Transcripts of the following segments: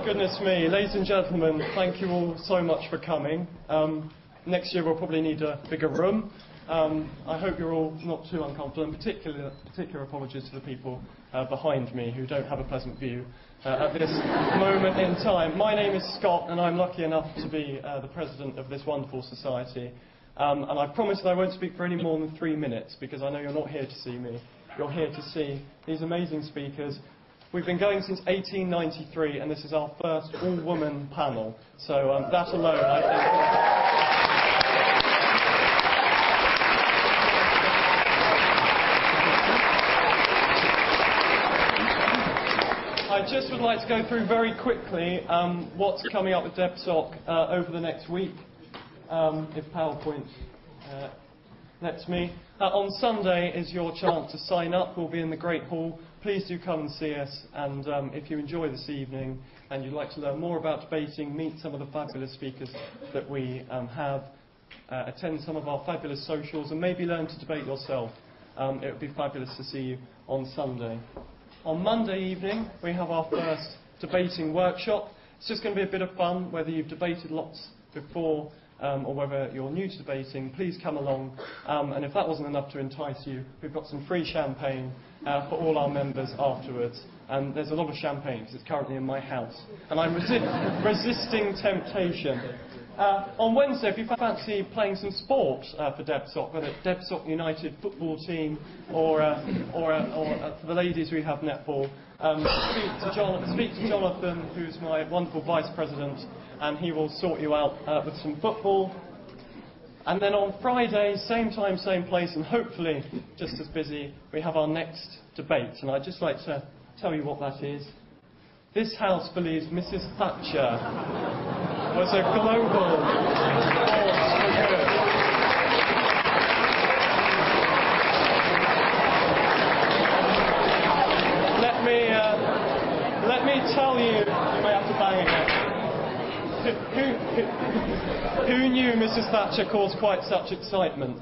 Goodness me, ladies and gentlemen, thank you all so much for coming. Next year we'll probably need a bigger room. I hope you're all not too uncomfortable, and particular apologies to the people behind me who don't have a pleasant view at this moment in time. My name is Scott, and I'm lucky enough to be the president of this wonderful society. And I promise that I won't speak for any more than 3 minutes, because I know you're not here to see me. You're here to see these amazing speakers. We've been going since 1893, and this is our first all-woman panel. So that alone, I think... I just would like to go through very quickly what's coming up with DebSoc over the next week, if PowerPoint lets me. On Sunday is your chance to sign up. We'll be in the Great Hall. Please do come and see us, and if you enjoy this evening and you'd like to learn more about debating, meet some of the fabulous speakers that we have, attend some of our fabulous socials, and maybe learn to debate yourself. It would be fabulous to see you on Sunday. On Monday evening, we have our first debating workshop. It's just going to be a bit of fun, whether you've debated lots before or whether you're new to debating. Please come along. And if that wasn't enough to entice you, we've got some free champagne for all our members afterwards. And there's a lot of champagne because it's currently in my house. And I'm resisting temptation. On Wednesday, if you fancy playing some sport for DebSoc, whether it's DebSoc United football team or for the ladies we have netball, speak to Jonathan, who's my wonderful vice president, and he will sort you out with some football. And then on Friday, same time, same place, and hopefully just as busy, we have our next debate. And I'd just like to tell you what that is. This house believes Mrs. Thatcher was a global force for good. Let me tell you, you may have to bang again. Who knew Mrs. Thatcher caused quite such excitement?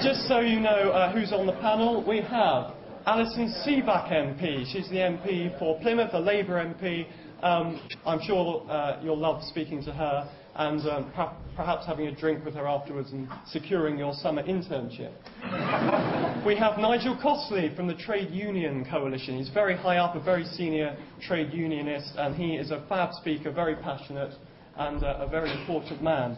Just so you know who's on the panel, we have Alison Seaback MP. She's the MP for Plymouth, a Labour MP. I'm sure you'll love speaking to her and perhaps having a drink with her afterwards and securing your summer internship. We have Nigel Costley from the Trade Union Coalition. He's very high up, a very senior trade unionist, and he is a fab speaker, very passionate and a very important man.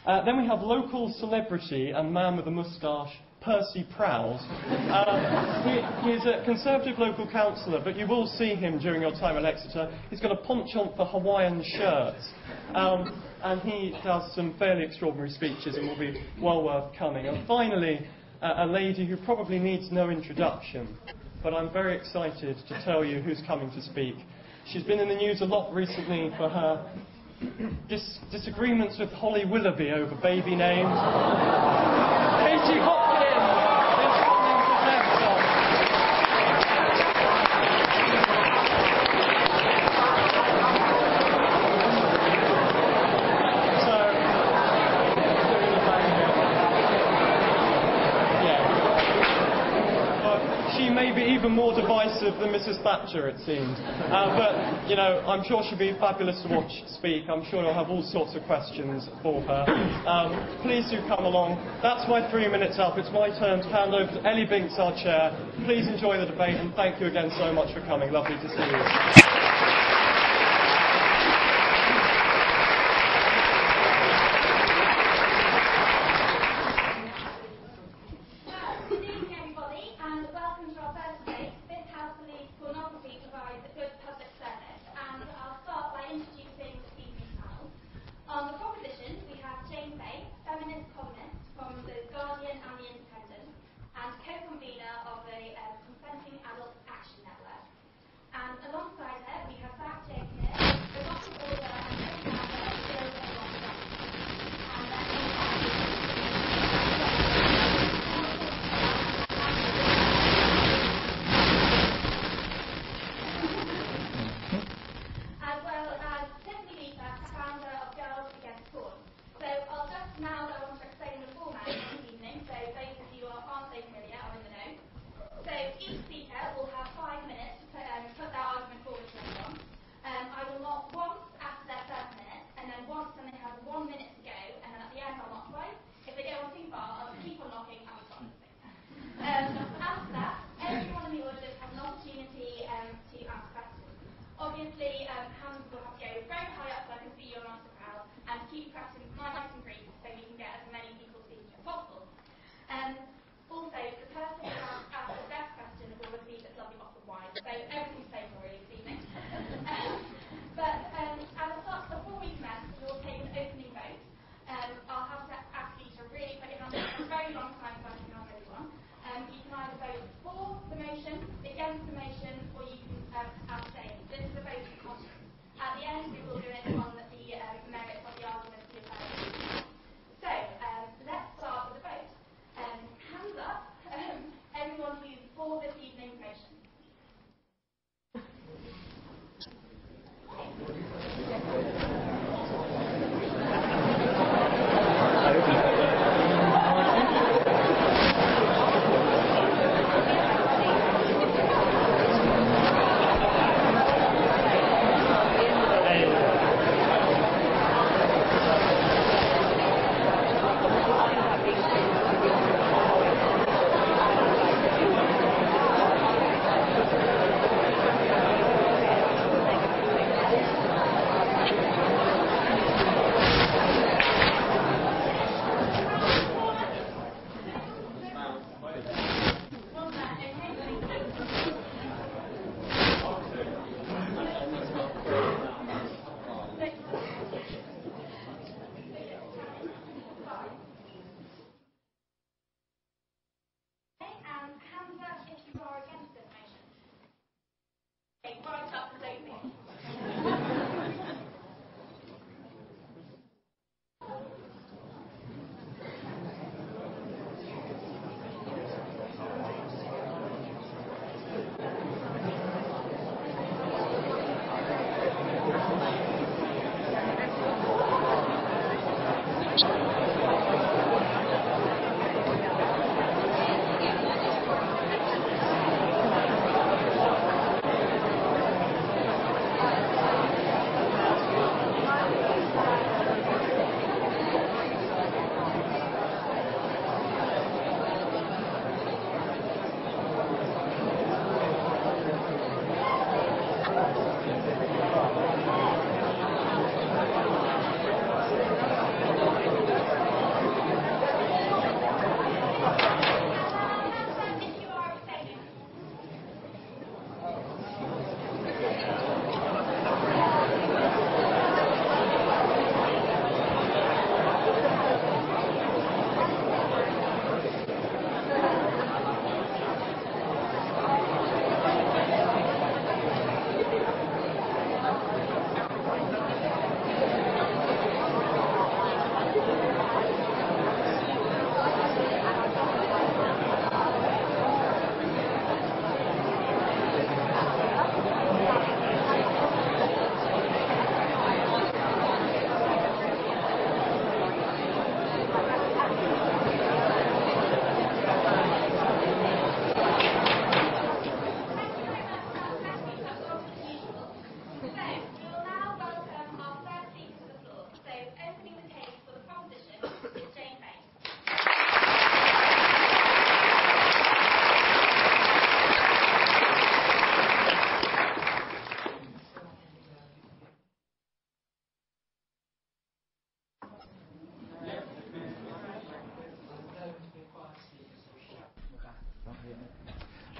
Then we have local celebrity and man with a moustache, Percy Prowse. He's a Conservative local councillor, but you will see him during your time at Exeter. He's got a penchant for Hawaiian shirts, and he does some fairly extraordinary speeches and will be well worth coming. And finally, a lady who probably needs no introduction, but I'm very excited to tell you who's coming to speak. She's been in the news a lot recently for her disagreements with Holly Willoughby over baby names. Katie Hopkins is coming to DebSoc. She may be even more divisive than Mrs. Thatcher, it seems. But, you know, I'm sure she'll be fabulous to watch speak. I'm sure you'll have all sorts of questions for her. Please do come along. That's my 3 minutes up. It's my turn to hand over to Ellie Binks, our chair. Please enjoy the debate, and thank you again so much for coming. Lovely to see you. So each speaker will have 5 minutes to put their argument forward to right up to date.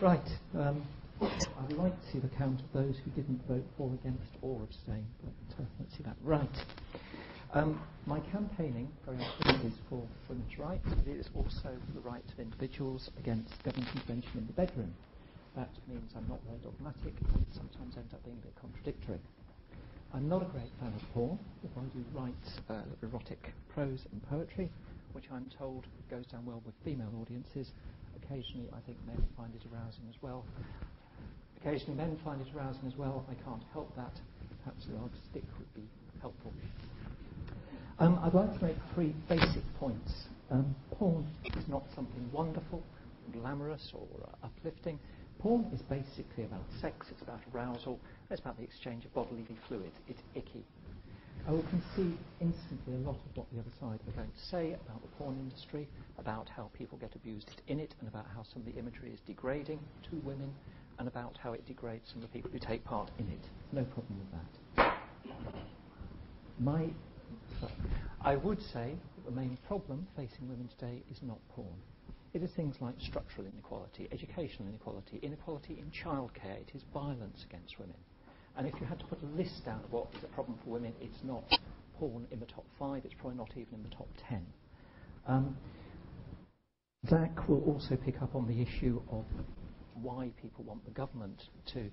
Right. I'd like to see the count of those who didn't vote for, against, or abstain, but let's see that. Right. My campaigning very often is for women's rights, but it is also for the rights of individuals against government intervention in the bedroom. That means I'm not very dogmatic and sometimes end up being a bit contradictory. I'm not a great fan of porn, if I do write erotic prose and poetry, which I'm told goes down well with female audiences. Occasionally, I think men find it arousing as well. Occasionally, men find it arousing as well. I can't help that. Perhaps a large stick would be helpful. I'd like to make 3 basic points. Porn is not something wonderful, glamorous, or uplifting. Porn is basically about sex, it's about arousal, it's about the exchange of bodily fluid. It's icky. I will concede instantly a lot of what the other side are going to say about the porn industry, about how people get abused in it, and about how some of the imagery is degrading to women, and about how it degrades some of the people who take part in it. No problem with that. I would say that the main problem facing women today is not porn. It is things like structural inequality, educational inequality, inequality in childcare. It is violence against women. And if you had to put a list down of what is a problem for women, it's not porn in the top 5, it's probably not even in the top 10. Zach will also pick up on the issue of why people want the government to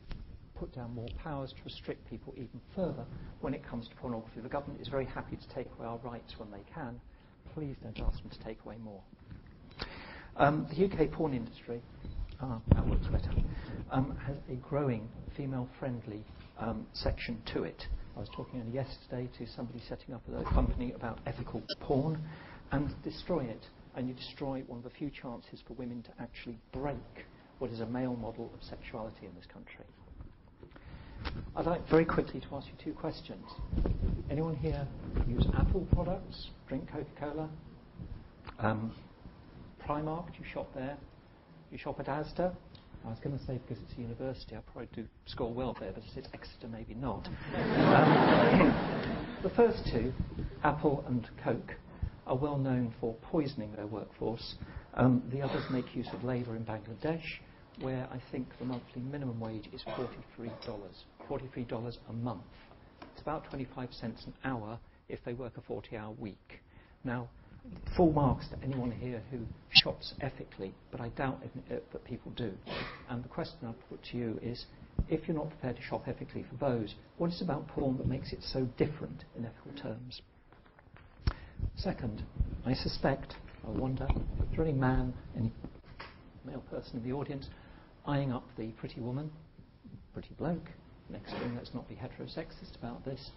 put down more powers to restrict people even further when it comes to pornography. The government is very happy to take away our rights when they can. Please don't ask them to take away more. The UK porn industry, that works better, has a growing female-friendly section to it. I was talking only yesterday to somebody setting up a company about ethical porn, and destroy it, and you destroy one of the few chances for women to actually break what is a male model of sexuality in this country. I'd like very quickly to ask you 2 questions. Anyone here use Apple products? Drink Coca-Cola? Primark, do you shop there? You shop at Asda? I was going to say because it's a university, I probably do score well there, but if it's Exeter, maybe not. The first 2, Apple and Coke, are well known for poisoning their workforce. The others make use of labour in Bangladesh, where I think the monthly minimum wage is $43 a month. It's about 25 cents an hour if they work a 40-hour week. Now, full marks to anyone here who shops ethically, but I doubt that people do. And the question I'll put to you is, if you're not prepared to shop ethically for those, what is about porn that makes it so different in ethical terms? Second, I suspect, I wonder, if there any man, any male person in the audience, eyeing up the pretty woman, pretty bloke next to him, let's not be heterosexist about this.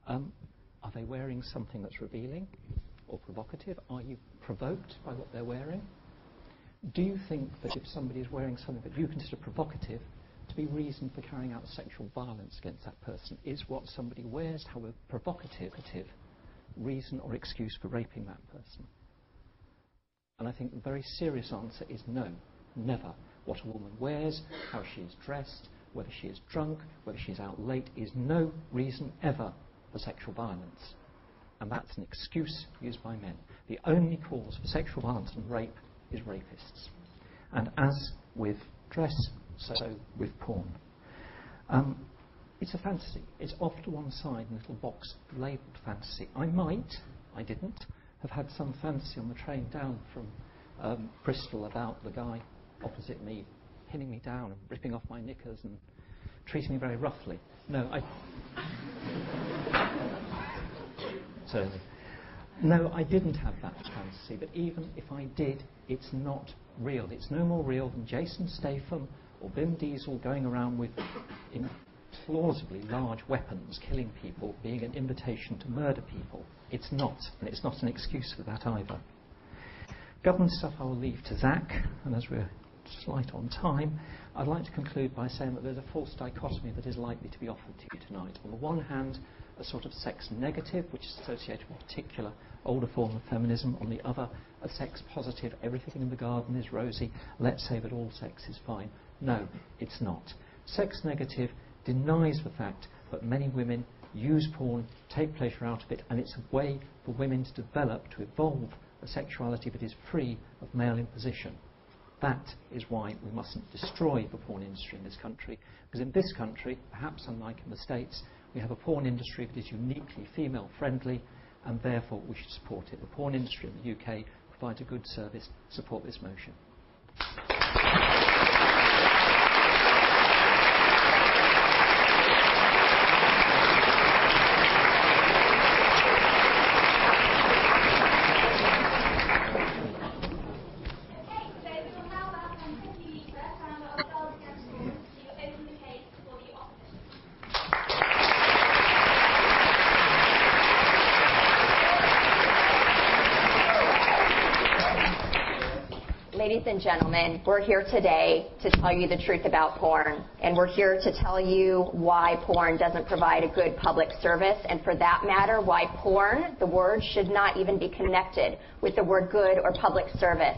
Are they wearing something that's revealing or provocative? Are you provoked by what they're wearing? Do you think that if somebody is wearing something that you consider provocative to be reason for carrying out sexual violence against that person? Is what somebody wears, however provocative, reason or excuse for raping that person? And I think the very serious answer is no, never. What a woman wears, how she is dressed, whether she is drunk, whether she's out late, is no reason ever for sexual violence. And that's an excuse used by men. The only cause for sexual violence and rape is rapists. And as with dress, so with porn. It's a fantasy. It's off to one side in a little box labelled fantasy. I didn't, have had some fantasy on the train down from Bristol about the guy opposite me pinning me down and ripping off my knickers and treating me very roughly. No, I didn't have that fantasy, but even if I did, it's not real. It's no more real than Jason Statham or Vin Diesel going around with plausibly large weapons, killing people, being an invitation to murder people. It's not, and it's not an excuse for that either. Government stuff I will leave to Zach, and as we're slight on time, I'd like to conclude by saying that there's a false dichotomy that is likely to be offered to you tonight. On the one hand, a sort of sex negative, which is associated with a particular older form of feminism. On the other, a sex positive, everything in the garden is rosy, let's say that all sex is fine. No, it's not. Sex negative denies the fact that many women use porn, take pleasure out of it, and it's a way for women to develop, to evolve a sexuality that is free of male imposition. That is why we mustn't destroy the porn industry in this country, because in this country, perhaps unlike in the States, we have a porn industry that is uniquely female-friendly, and therefore we should support it. The porn industry in the UK provides a good service. Support this motion. Ladies and gentlemen, we're here today to tell you the truth about porn, and we're here to tell you why porn doesn't provide a good public service, and for that matter, why porn, the word, should not even be connected with the word good or public service.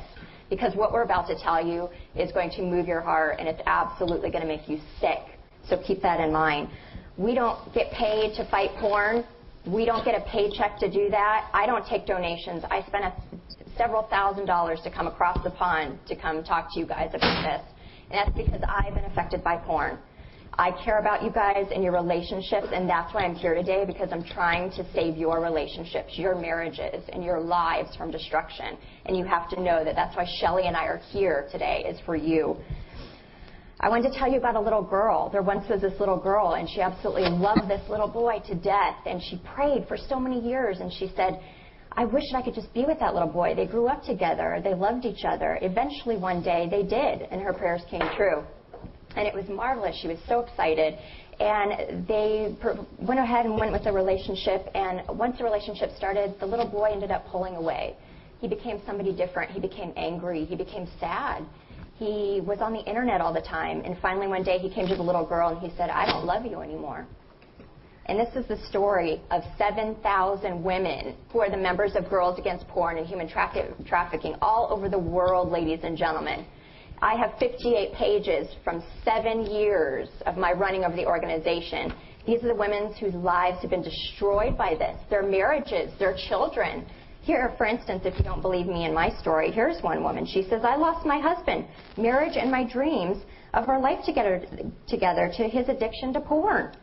Because what we're about to tell you is going to move your heart, and it's absolutely going to make you sick. So keep that in mind. We don't get paid to fight porn. We don't get a paycheck to do that. I don't take donations. I spent several $1,000s to come across the pond to come talk to you guys about this. And that's because I've been affected by porn. I care about you guys and your relationships, and that's why I'm here today, because I'm trying to save your relationships, your marriages, and your lives from destruction. And you have to know that that's why Shelley and I are here today, is for you. I wanted to tell you about a little girl. There once was this little girl, and she absolutely loved this little boy to death, and she prayed for so many years, and she said, I wish I could just be with that little boy. They grew up together. They loved each other. Eventually, one day, they did, and her prayers came true. And it was marvelous. She was so excited. And they went ahead and went with the relationship, and once the relationship started, the little boy ended up pulling away. He became somebody different. He became angry. He became sad. He was on the internet all the time, and finally one day he came to the little girl and he said, I don't love you anymore. And this is the story of 7,000 women who are the members of Girls Against Porn and Human Trafficking all over the world, ladies and gentlemen. I have 58 pages from 7 years of my running of the organization. These are the women whose lives have been destroyed by this, their marriages, their children. Here, for instance, if you don't believe me in my story, here's one woman. She says, I lost my husband, marriage, and my dreams of our life together to his addiction to porn.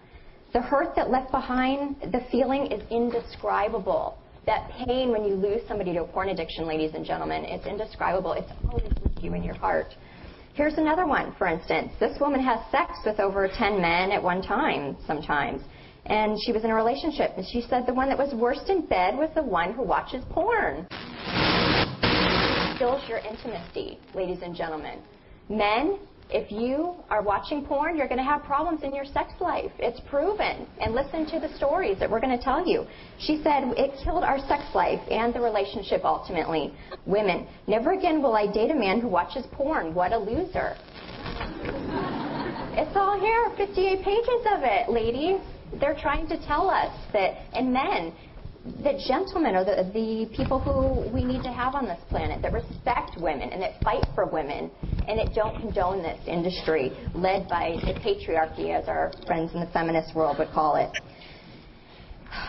The hurt that left behind, the feeling is indescribable. That pain when you lose somebody to a porn addiction, ladies and gentlemen, it's indescribable. It's always with you in your heart. Here's another one, for instance. This woman has sex with over 10 men at one time sometimes. And she was in a relationship. And she said the one that was worst in bed was the one who watches porn. Kills your intimacy, ladies and gentlemen. Men, if you are watching porn, you're going to have problems in your sex life. It's proven. And listen to the stories that we're going to tell you. She said it killed our sex life and the relationship ultimately. Women, never again will I date a man who watches porn. What a loser. It's all here, 58 pages of it, ladies. They're trying to tell us that, and men, that gentlemen are the people who we need to have on this planet, that respect women and that fight for women and that don't condone this industry led by the patriarchy, as our friends in the feminist world would call it.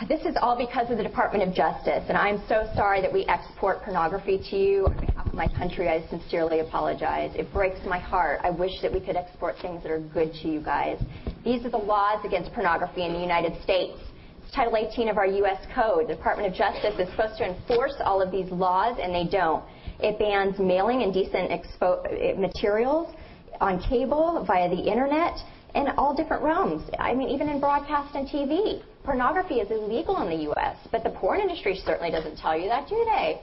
This is all because of the Department of Justice, and I'm so sorry that we export pornography to you. On behalf of my country, I sincerely apologize. It breaks my heart. I wish that we could export things that are good to you guys. These are the laws against pornography in the United States. It's Title 18 of our U.S. Code. The Department of Justice is supposed to enforce all of these laws, and they don't. It bans mailing indecent materials on cable, via the Internet, in all different realms. I mean, even in broadcast and TV. Pornography is illegal in the U.S., but the porn industry certainly doesn't tell you that, do they?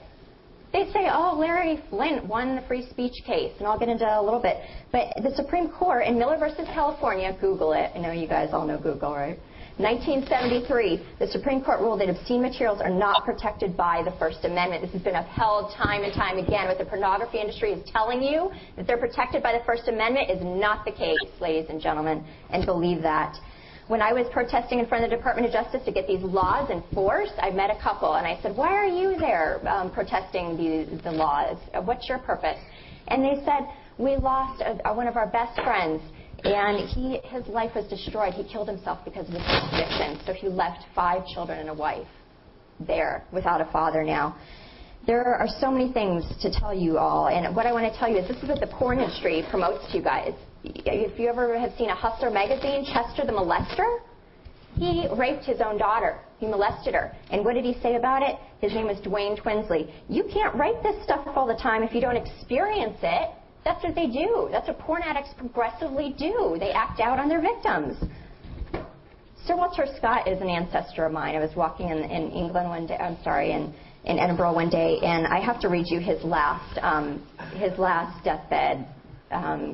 They say, oh, Larry Flint won the free speech case, and I'll get into that a little bit. But the Supreme Court in Miller versus California, Google it. I know you guys all know Google, right? 1973, the Supreme Court ruled that obscene materials are not protected by the First Amendment. This has been upheld time and time again. What the pornography industry is telling you, that they're protected by the First Amendment, is not the case, ladies and gentlemen, and believe that. When I was protesting in front of the Department of Justice to get these laws enforced, I met a couple, and I said, why are you there protesting the laws? What's your purpose? And they said, we lost one of our best friends, and his life was destroyed. He killed himself because of his addiction, so he left 5 children and a wife there without a father now. There are so many things to tell you all, and what I want to tell you is this is what the porn industry promotes to you guys. If you ever have seen a Hustler magazine, Chester the molester, he raped his own daughter. He molested her. And what did he say about it? His name was Dwayne Twinsley. You can't write this stuff all the time if you don't experience it. That's what they do. That's what porn addicts progressively do. They act out on their victims. Sir Walter Scott is an ancestor of mine. I was walking in England one day, in Edinburgh one day, and I have to read you his last deathbed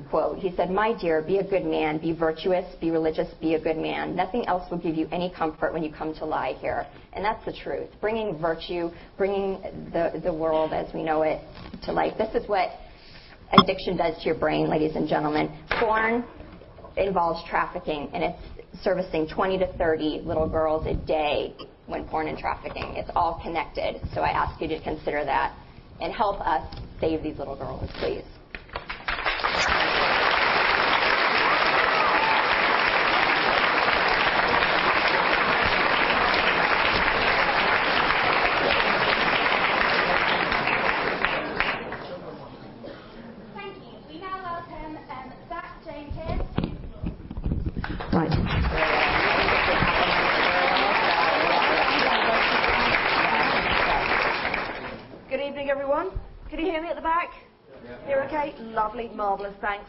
quote. He said, my dear, be a good man, be virtuous, be religious, be a good man. Nothing else will give you any comfort when you come to lie here. And that's the truth. Bringing virtue, bringing the world as we know it to life. This is what addiction does to your brain, ladies and gentlemen. Porn involves trafficking, and it's servicing 20 to 30 little girls a day when porn and trafficking. It's all connected. So I ask you to consider that and help us save these little girls, please. Lovely, marvellous, thanks.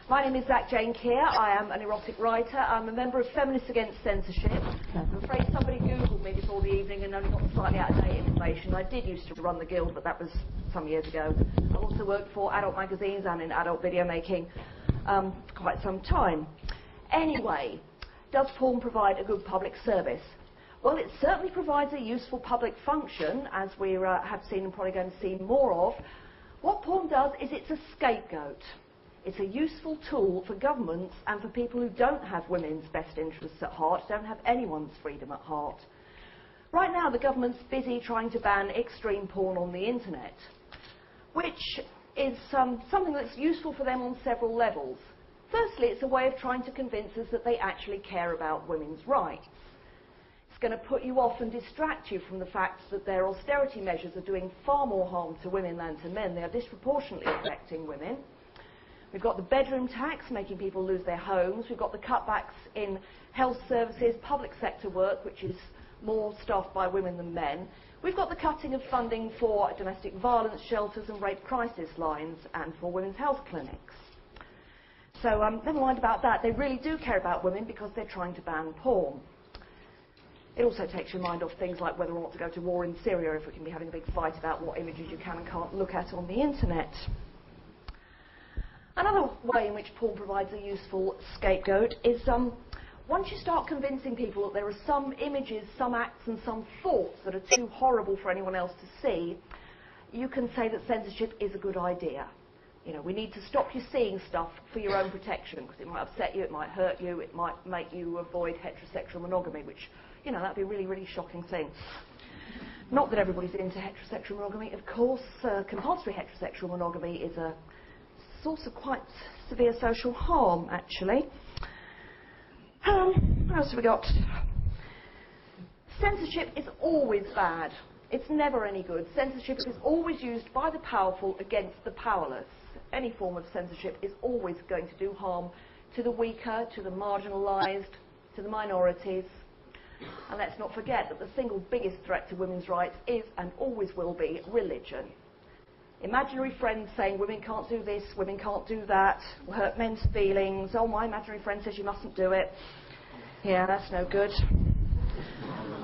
My name is Jane Keir. I am an erotic writer. I'm a member of Feminists Against Censorship. I'm afraid somebody Googled me before the evening and only got slightly out-of-date information. I did used to run the Guild, but that was some years ago. I also worked for adult magazines and in adult video making for quite some time. Anyway, does porn provide a good public service? Well, it certainly provides a useful public function, as we have seen and probably going to see more of. What porn does is it's a scapegoat. It's a useful tool for governments and for people who don't have women's best interests at heart, don't have anyone's freedom at heart. Right now, the government's busy trying to ban extreme porn on the internet, which is something that's useful for them on several levels. Firstly, it's a way of trying to convince us that they actually care about women's rights. It's going to put you off and distract you from the fact that their austerity measures are doing far more harm to women than to men. They are disproportionately affecting women. We've got the bedroom tax, making people lose their homes. We've got the cutbacks in health services, public sector work, which is more staffed by women than men. We've got the cutting of funding for domestic violence shelters and rape crisis lines and for women's health clinics. So never mind about that. They really do care about women because they're trying to ban porn. It also takes your mind off things like whether or not to go to war in Syria if we can be having a big fight about what images you can and can't look at on the internet. Another way in which porn provides a useful scapegoat is once you start convincing people that there are some images, some acts and some thoughts that are too horrible for anyone else to see, you can say that censorship is a good idea. You know, we need to stop you seeing stuff for your own protection because it might upset you, it might hurt you, it might make you avoid heterosexual monogamy, which, you know, that'd be a really, really shocking thing. Not that everybody's into heterosexual monogamy, of course. Compulsory heterosexual monogamy is a source of quite severe social harm, actually. What else have we got? Censorship is always bad. It's never any good. Censorship is always used by the powerful against the powerless. Any form of censorship is always going to do harm to the weaker, to the marginalised, to the minorities. And let's not forget that the single biggest threat to women's rights is and always will be religion. Imaginary friends saying women can't do this, women can't do that, will hurt men's feelings. Oh, my imaginary friend says you mustn't do it. Yeah, that's no good.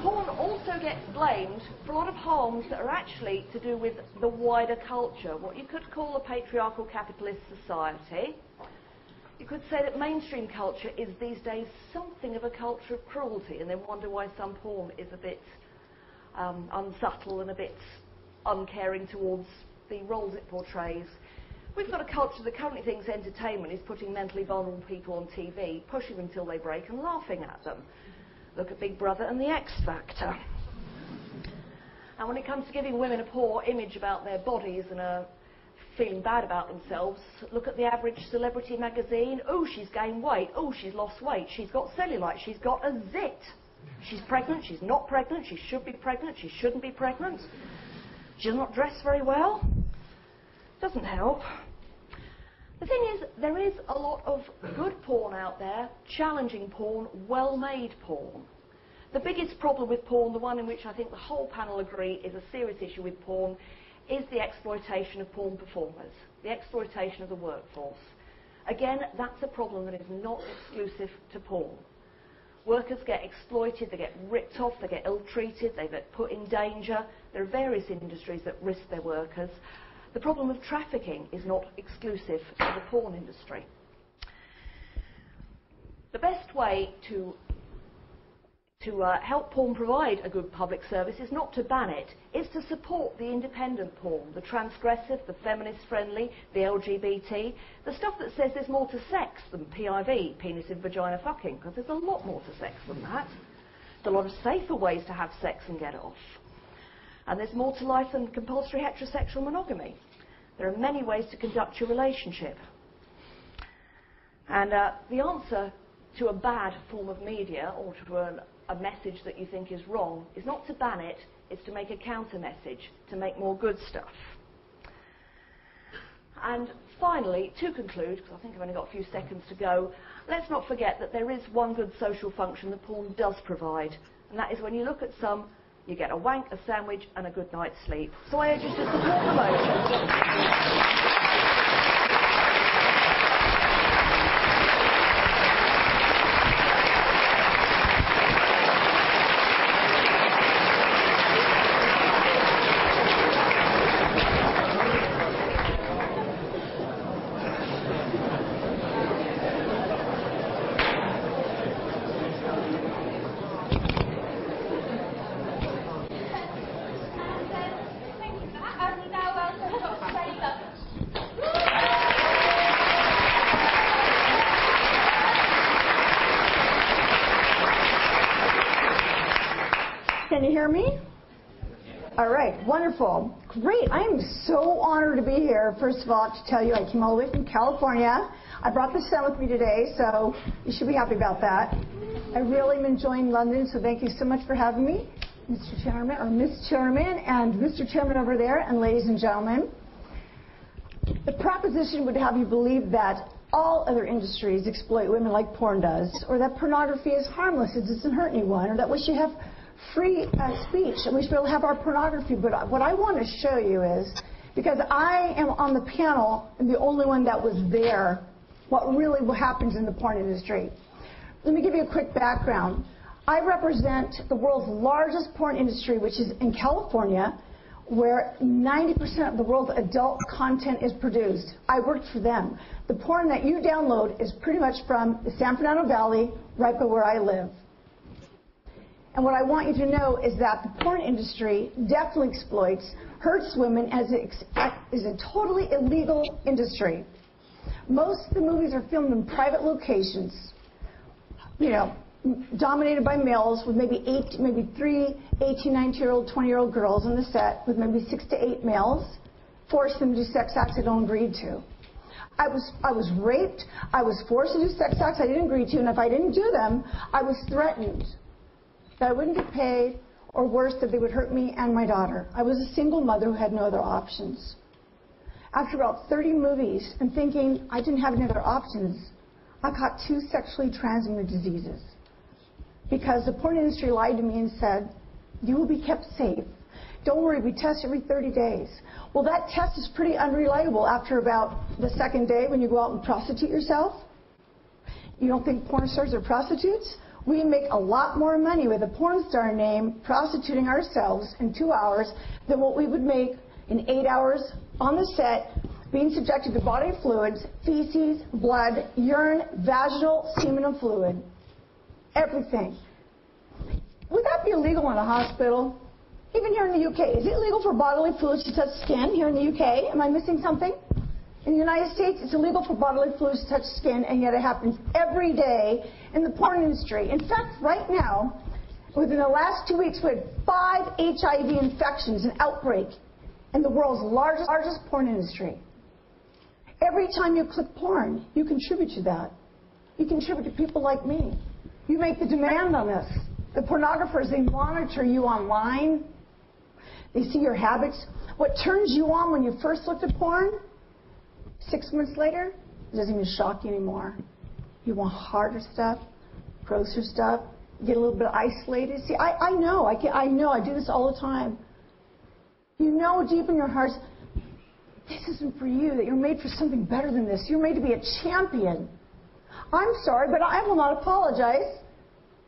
Porn also gets blamed for a lot of harms that are actually to do with the wider culture, what you could call a patriarchal capitalist society. You could say that mainstream culture is these days something of a culture of cruelty, and then wonder why some porn is a bit unsubtle and a bit uncaring towards the roles it portrays. We've got a culture that currently thinks entertainment is putting mentally vulnerable people on TV, pushing them till they break and laughing at them. Look at Big Brother and the X Factor. And when it comes to giving women a poor image about their bodies and feeling bad about themselves, look at the average celebrity magazine. Oh, she's gained weight. Oh, she's lost weight. She's got cellulite. She's got a zit. She's pregnant. She's not pregnant. She should be pregnant. She shouldn't be pregnant. She does not dress very well. Doesn't help. The thing is, there is a lot of good porn out there, challenging porn, well-made porn. The biggest problem with porn, the one in which I think the whole panel agree is a serious issue with porn, is the exploitation of porn performers, the exploitation of the workforce. Again, that's a problem that is not exclusive to porn. Workers get exploited, they get ripped off, they get ill-treated, they get put in danger. There are various industries that risk their workers. The problem of trafficking is not exclusive to the porn industry. The best way to help porn provide a good public service is not to ban it, it's to support the independent porn, the transgressive, the feminist-friendly, the LGBT, the stuff that says there's more to sex than PIV, penis in vagina fucking, because there's a lot more to sex than that. There's a lot of safer ways to have sex and get off. And there's more to life than compulsory heterosexual monogamy. There are many ways to conduct your relationship. And the answer to a bad form of media or to a message that you think is wrong is not to ban it, it's to make a counter message, to make more good stuff. And finally, to conclude, because I think I've only got a few seconds to go, let's not forget that there is one good social function that porn does provide, and that is when you look at some, you get a wank, a sandwich, and a good night's sleep. So I urge you to support the motion. Can you hear me? All right, wonderful. Great. I am so honored to be here. First of all, to tell you I came all the way from California. I brought the sun with me today, so you should be happy about that. I really am enjoying London, so thank you so much for having me, Mr. Chairman, or Ms. Chairman, and Mr. Chairman over there, and ladies and gentlemen. The proposition would have you believe that all other industries exploit women like porn does, or that pornography is harmless, it doesn't hurt anyone, or that we should have free speech, and we should be able to have our pornography. But what I want to show you is, because I am on the panel and the only one that was there what really happens in the porn industry. Let me give you a quick background. I represent the world's largest porn industry, which is in California, where 90% of the world's adult content is produced. I worked for them. The porn that you download is pretty much from the San Fernando Valley, right by where I live. And what I want you to know is that the porn industry definitely exploits, hurts women, as it is a totally illegal industry. Most of the movies are filmed in private locations, dominated by males with maybe 3 18, 19-year-old, 20-year-old girls on the set with maybe 6 to 8 males, force them to do sex acts they don't agree to. I was raped. I was forced to do sex acts I didn't agree to, and if I didn't do them, I was threatened that I wouldn't get paid, or worse, that they would hurt me and my daughter. I was a single mother who had no other options. After about 30 movies and thinking I didn't have any other options, I caught 2 sexually transmitted diseases. Because the porn industry lied to me and said, you will be kept safe. Don't worry, we test every 30 days. Well, that test is pretty unreliable after about the second day when you go out and prostitute yourself. You don't think porn stars are prostitutes? We make a lot more money with a porn star name prostituting ourselves in 2 hours than what we would make in 8 hours on the set, being subjected to bodily fluids, feces, blood, urine, vaginal, semen, and fluid. Everything. Would that be illegal in a hospital? Even here in the UK. Is it illegal for bodily fluids to touch skin here in the UK? Am I missing something? In the United States, it's illegal for bodily fluids to touch skin, and yet it happens every day in the porn industry. In fact, right now, within the last 2 weeks, we had 5 HIV infections, an outbreak in the world's largest porn industry. Every time you click porn, you contribute to that. You contribute to people like me. You make the demand on us. The pornographers, they monitor you online. They see your habits. What turns you on when you first looked at porn, 6 months later, it doesn't even shock you anymore. You want harder stuff, grosser stuff, get a little bit isolated. See, I know. I do this all the time. You know deep in your hearts, this isn't for you, that you're made for something better than this. You're made to be a champion. I'm sorry, but I will not apologize.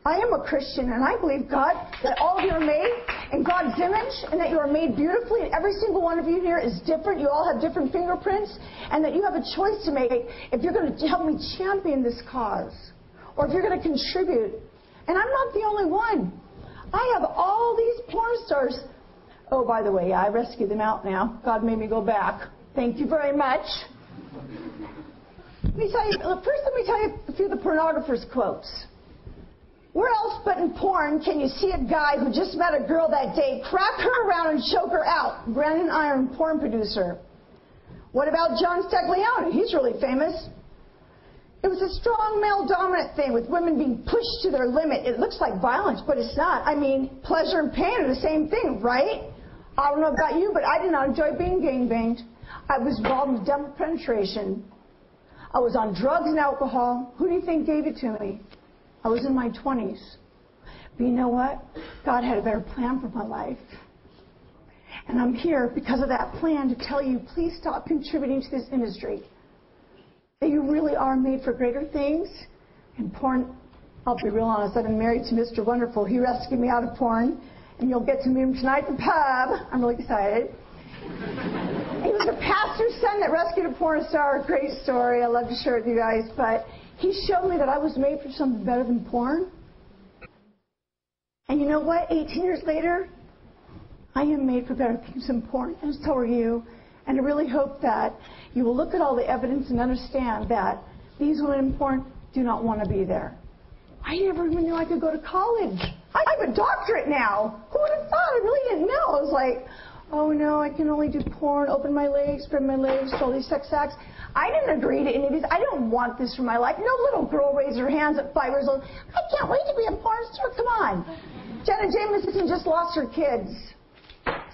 I am a Christian, and I believe, God, that all of you are made in God's image, and that you are made beautifully, and every single one of you here is different. You all have different fingerprints, and that you have a choice to make if you're going to help me champion this cause, or if you're going to contribute. And I'm not the only one. I have all these porn stars. Oh, by the way, I rescued them out now. God made me go back. Thank you very much. Let me tell you a few of the pornographers' quotes. Where else but in porn can you see a guy who just met a girl that day crack her around and choke her out? Brandon Iron, porn producer. What about John Staglione? He's really famous. It was a strong male-dominant thing with women being pushed to their limit. It looks like violence, but it's not. I mean, pleasure and pain are the same thing, right? I don't know about you, but I did not enjoy being gangbanged. I was involved in double penetration. I was on drugs and alcohol. Who do you think gave it to me? I was in my 20s. But you know what? God had a better plan for my life. And I'm here because of that plan to tell you, please stop contributing to this industry. That you really are made for greater things. And porn, I'll be real honest, I've been married to Mr. Wonderful. He rescued me out of porn. And you'll get to meet him tonight at the pub. I'm really excited. He was a pastor's son that rescued a porn star. Great story. I love to share it with you guys. But he showed me that I was made for something better than porn. And you know what? 18 years later, I am made for better things than porn. And so are you. And I really hope that you will look at all the evidence and understand that these women in porn do not want to be there. I never even knew I could go to college. I have a doctorate now. Who would have thought? I really didn't know. I was like, oh no, I can only do porn, open my legs, spread my legs, do all these sex acts. I didn't agree to any of these. I don't want this for my life. No little girl raised her hands at 5 years old. I can't wait to be a porn star. Come on. Jenna Jameson just lost her kids.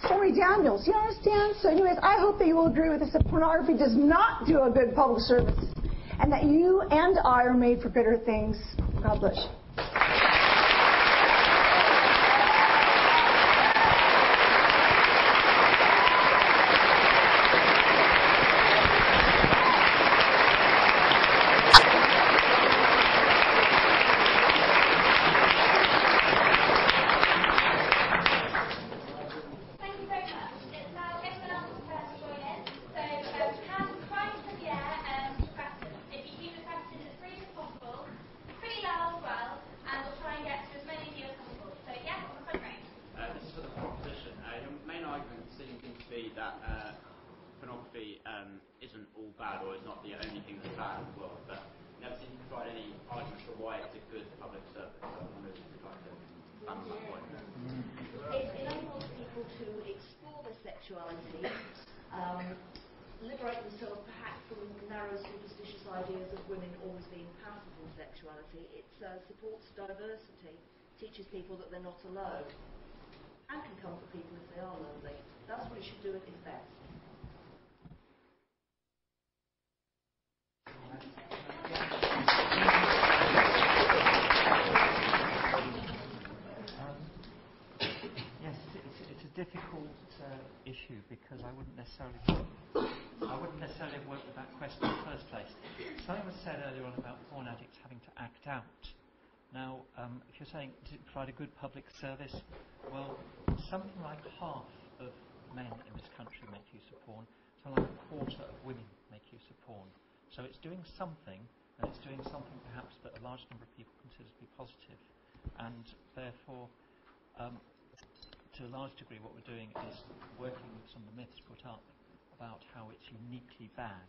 Stormy Daniels. You understand? So anyways, I hope that you will agree with us that pornography does not do a good public service, and that you and I are made for greater things. God bless you. sexuality, liberate themselves perhaps from narrow superstitious ideas of women always being passive in sexuality. It supports diversity, teaches people that they're not alone, and can comfort people if they are lonely. That's what it should do at its best. Yes, it's a difficult issue because I wouldn't necessarily have worked with that question in the first place. Something was said earlier on about porn addicts having to act out. Now, if you're saying, does it provide a good public service? Well, something like half of men in this country make use of porn. Something like a quarter of women make use of porn. So it's doing something, and it's doing something perhaps that a large number of people consider to be positive. And therefore, to a large degree, what we're doing is working with some of the myths put up about how it's uniquely bad.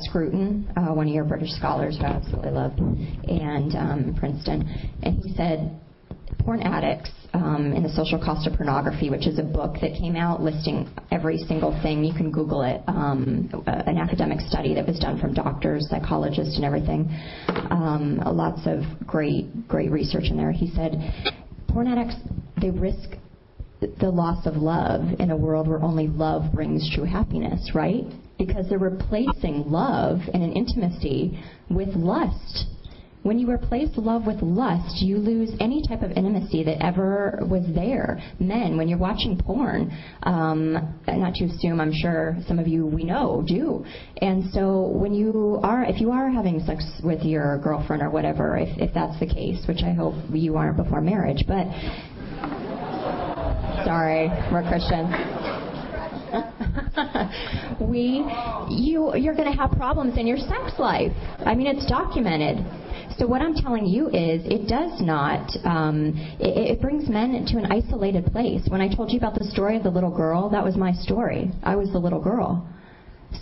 Scruton, one of your British scholars who I absolutely love, and Princeton, and he said porn addicts in the social cost of pornography, which is a book that came out listing every single thing. You can Google it, an academic study that was done from doctors, psychologists, and everything. Lots of great research in there. He said porn addicts, they risk the loss of love in a world where only love brings true happiness, right? Because they're replacing love and an intimacy with lust. When you replace love with lust, you lose any type of intimacy that ever was there. Men, when you're watching porn, not to assume, I'm sure some of you we know do. And so when if you are having sex with your girlfriend or whatever, if that's the case, which I hope you aren't before marriage, but sorry, we're Christians. You're going to have problems in your sex life. I mean, it's documented. So what I'm telling you is it does not, it brings men to an isolated place. When I told you about the story of the little girl, that was my story. I was the little girl.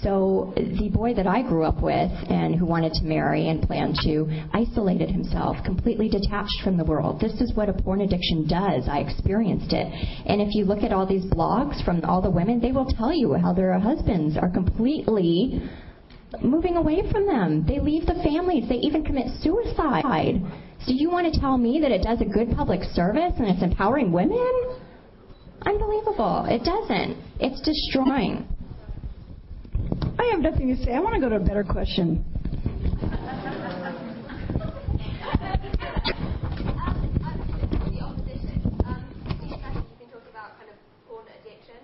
So the boy that I grew up with and who wanted to marry and planned to isolated himself, completely detached from the world. This is what a porn addiction does. I experienced it. And if you look at all these blogs from all the women, they will tell you how their husbands are completely moving away from them. They leave the families. They even commit suicide. So you want to tell me that it does a good public service and it's empowering women? Unbelievable. It doesn't. It's destroying. I have nothing to say. I want to go to a better question. The opposition. You can talk about kind of porn addiction,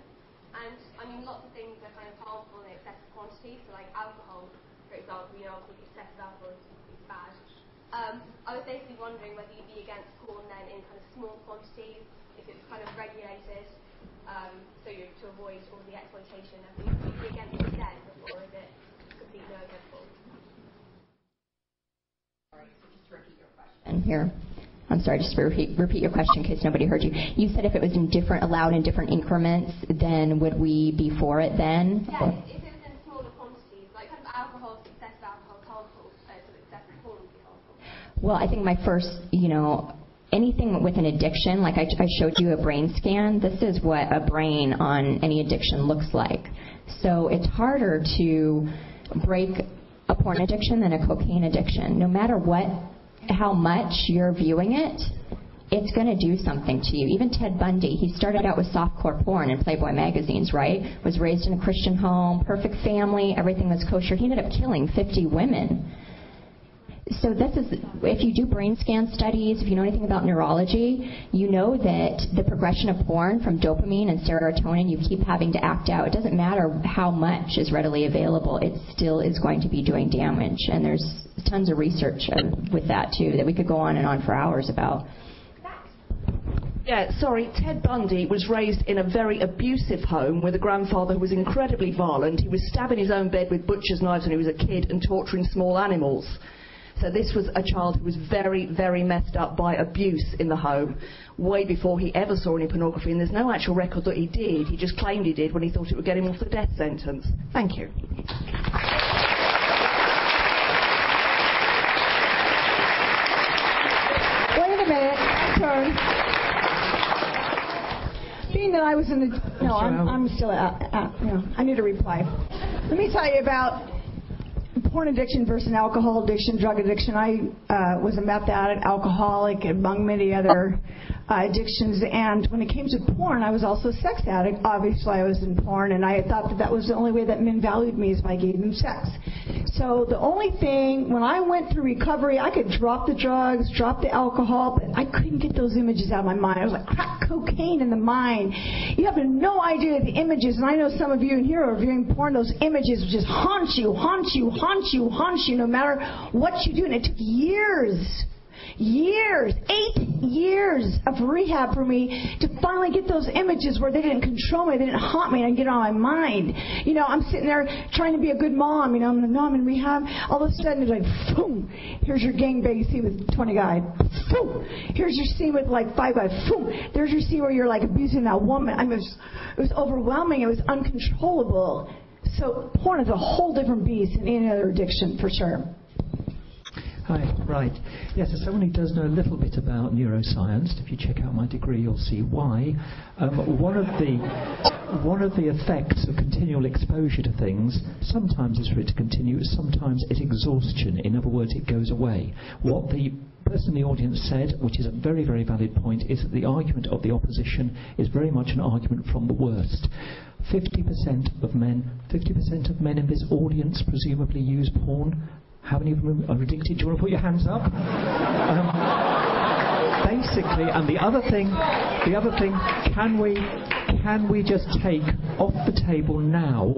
and I mean lots of things are kind of harmful in excessive quantities. So like alcohol, for example, excessive alcohol is bad. I was basically wondering whether you'd be against porn then in kind of small quantities, if it's kind of regulated, so to avoid all the exploitation. Would you be against it then? Or is it complete no against? Sorry, so just repeat your question. Here. I'm sorry, just repeat your question in case nobody heard you. You said if it was allowed in different increments, then would we be for it then? Yeah, if it was in smaller quantities, like kind of alcohol, excessive alcohol is harmful, so excessive porn would be harmful. Well, I think my first, anything with an addiction, like I showed you a brain scan, this is what a brain on any addiction looks like. So it's harder to break a porn addiction than a cocaine addiction. No matter how much you're viewing it, it's going to do something to you. Even Ted Bundy, he started out with softcore porn in Playboy magazines, right? Was raised in a Christian home, perfect family, everything was kosher. He ended up killing 50 women. So if you do brain scan studies, if you know anything about neurology, you know that the progression of porn from dopamine and serotonin, you keep having to act out. It doesn't matter how much is readily available. It still is going to be doing damage. And there's tons of research with that, too, that we could go on and on for hours about. Yeah, sorry, Ted Bundy was raised in a very abusive home with a grandfather who was incredibly violent. He was stabbing his own bed with butcher's knives when he was a kid and torturing small animals. So this was a child who was very, very messed up by abuse in the home, way before he ever saw any pornography, and there's no actual record that he did. He just claimed he did when he thought it would get him off the death sentence. Thank you. Wait a minute. Turn. Being that I was in the... No, I'm still out. I need a reply. Let me tell you about porn addiction versus alcohol addiction, drug addiction. I was a meth addict, alcoholic, among many other addictions. And when it came to porn, I was also a sex addict. Obviously, I was in porn, and I thought that was the only way that men valued me is if I gave them sex. So the only thing, when I went through recovery, I could drop the drugs, drop the alcohol, but I couldn't get those images out of my mind. I was like crack cocaine in the mind. You have no idea the images, and I know some of you in here are viewing porn, those images just haunt you, no matter what you do. And it took years, 8 years of rehab for me to finally get those images where they didn't control me, they didn't haunt me, and get on my mind. You know, I'm sitting there trying to be a good mom, you know, I'm in rehab. All of a sudden it's like, boom, here's your gangbang scene with 20 guys. Boom, here's your scene with like 5 guys. Boom, there's your scene where you're like abusing that woman. I mean, it was overwhelming, it was uncontrollable. So porn is a whole different beast than any other addiction, for sure. Hi, right. Yes, as someone who does know a little bit about neuroscience, if you check out my degree, you'll see why. One of the effects of continual exposure to things, sometimes is for it to continue, sometimes it's exhaustion. In other words, it goes away. What the person in the audience said, which is a very, very valid point, is that the argument of the opposition is very much an argument from the worst. 50% of men in this audience presumably use porn. How many of them are addicted? Do you want to put your hands up? Basically, and the other thing, can we just take off the table now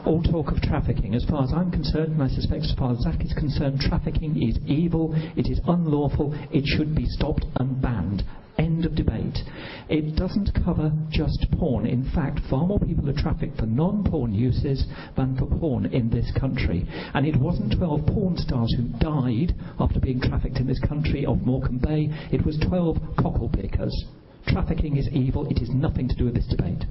all talk of trafficking? As far as I'm concerned, and I suspect as far as Zach is concerned, trafficking is evil, it is unlawful, it should be stopped and banned. End of debate. It doesn't cover just porn. In fact, far more people are trafficked for non-porn uses than for porn in this country. And it wasn't 12 porn stars who died after being trafficked in this country of Morecambe Bay. It was 12 cockle pickers. Trafficking is evil. It has nothing to do with this debate.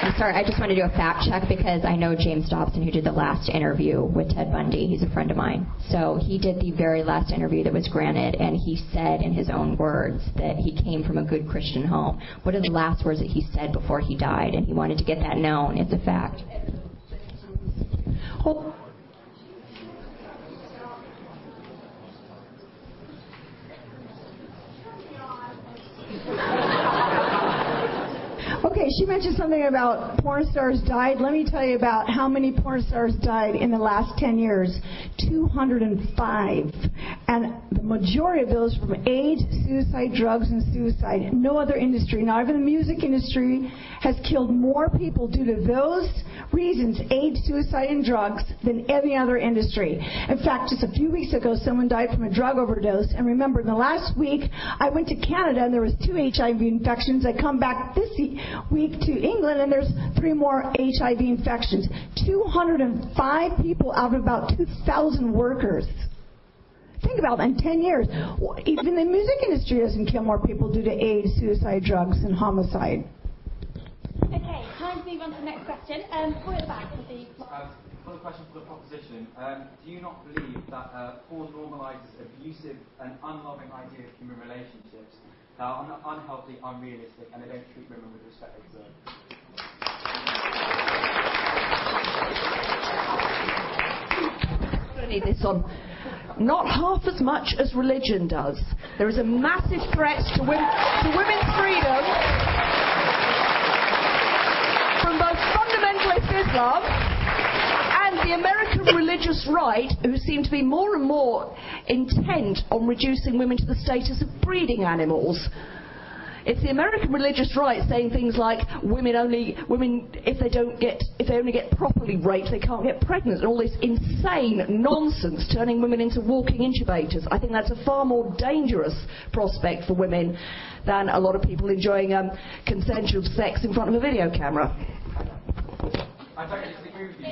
I'm sorry, I just want to do a fact check because I know James Dobson, who did the last interview with Ted Bundy. He's a friend of mine. So he did the very last interview that was granted, and he said in his own words that he came from a good Christian home. What are the last words that he said before he died? And he wanted to get that known. It's a fact. Well, okay, she mentioned something about porn stars died. Let me tell you about how many porn stars died in the last 10 years. 205. And the majority of those from AIDS, suicide, drugs, and suicide. No other industry, not even the music industry, has killed more people due to those reasons, AIDS, suicide, and drugs, than any other industry. In fact, just a few weeks ago, someone died from a drug overdose. And remember, in the last week, I went to Canada, and there was 2 HIV infections. I come back this week to England, and there's 3 more HIV infections. 205 people out of about 2,000 workers. Think about that in 10 years. Even the music industry doesn't kill more people due to AIDS, suicide, drugs, and homicide. Okay, time to move on to the next question. We're at the back with the... Another question for the proposition. Do you not believe that porn normalises abusive and unloving idea of human relationships that are unhealthy, unrealistic, and they don't treat women with respect they deserve? I need this on. Not half as much as religion does. There is a massive threat to women's freedom from both fundamentalist Islam and the American religious right, who seem to be more and more intent on reducing women to the status of breeding animals. It's the American religious right saying things like women if they only get properly raped, they can't get pregnant, and all this insane nonsense turning women into walking incubators. I think that's a far more dangerous prospect for women than a lot of people enjoying consensual sex in front of a video camera. I don't disagree with you.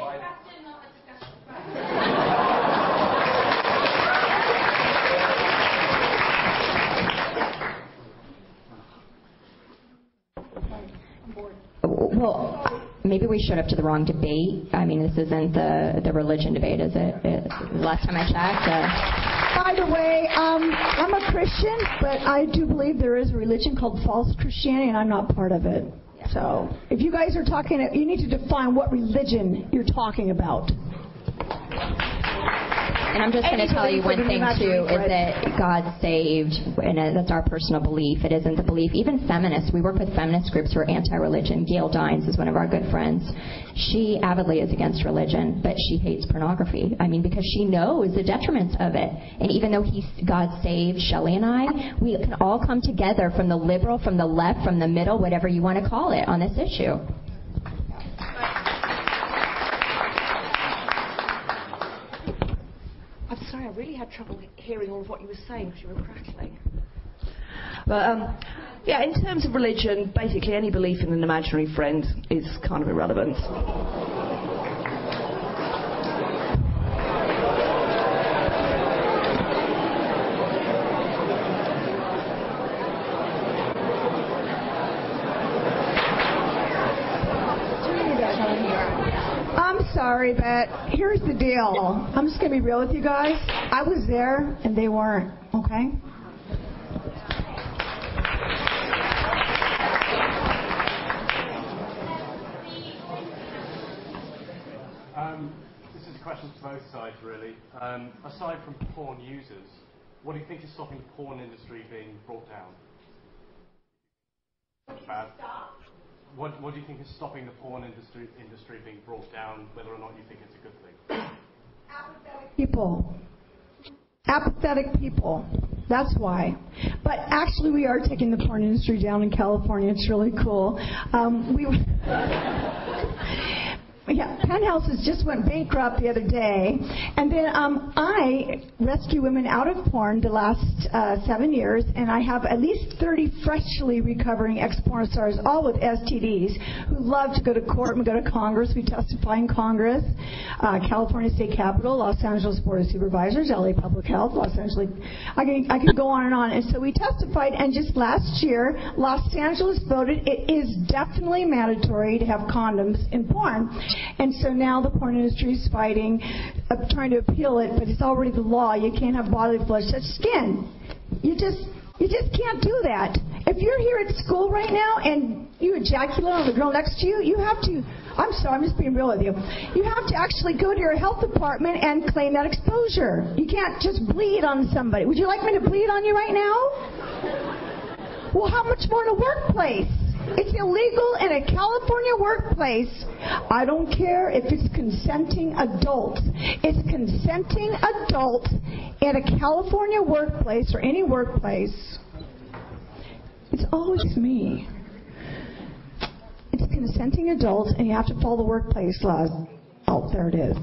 Well, maybe we showed up to the wrong debate. I mean, this isn't the religion debate, is it? Last time I checked. By the way, I'm a Christian, but I do believe there is a religion called false Christianity, and I'm not part of it. So if you guys are talking, you need to define what religion you're talking about. And I'm just going to tell you one thing, too, is that God saved, and that's our personal belief. It isn't the belief. Even feminists, we work with feminist groups who are anti-religion. Gail Dines is one of our good friends. She avidly is against religion, but she hates pornography. I mean, because she knows the detriments of it. And even though God saved Shelley and I, we can all come together from the liberal, from the left, from the middle, whatever you want to call it, on this issue. I'm sorry, I really had trouble hearing all of what you were saying because you were crackling. But, yeah, in terms of religion, basically any belief in an imaginary friend is kind of irrelevant. Sorry, but here's the deal. I'm just going to be real with you guys. I was there, and they weren't, okay? This is a question to both sides, really. Aside from porn users, what do you think is stopping the porn industry being brought down? Bad. What do you think is stopping the porn industry being brought down, whether or not you think it's a good thing? Apathetic people. Apathetic people. That's why. But actually, we are taking the porn industry down in California. It's really cool. Penthouses just went bankrupt the other day. And then I rescue women out of porn the last 7 years, and I have at least 30 freshly recovering ex-porn stars, all with STDs, who love to go to court and go to Congress. We testify in Congress, California State Capitol, Los Angeles Board of Supervisors, LA Public Health, Los Angeles. I can go on and on. And so we testified, and just last year, Los Angeles voted it is definitely mandatory to have condoms in porn. And so now the porn industry is fighting, trying to appeal it, but it's already the law. You can't have bodily flesh touch skin. You just can't do that. If you're here at school right now and you ejaculate on the girl next to you, you have to, I'm sorry, I'm just being real with you. You have to actually go to your health department and claim that exposure. You can't just bleed on somebody. Would you like me to bleed on you right now? Well, how much more in a workplace? It's illegal in a California workplace. I don't care if it's consenting adults. It's consenting adults in a California workplace or any workplace. It's always me. It's consenting adults, and you have to follow the workplace laws. Oh, there it is.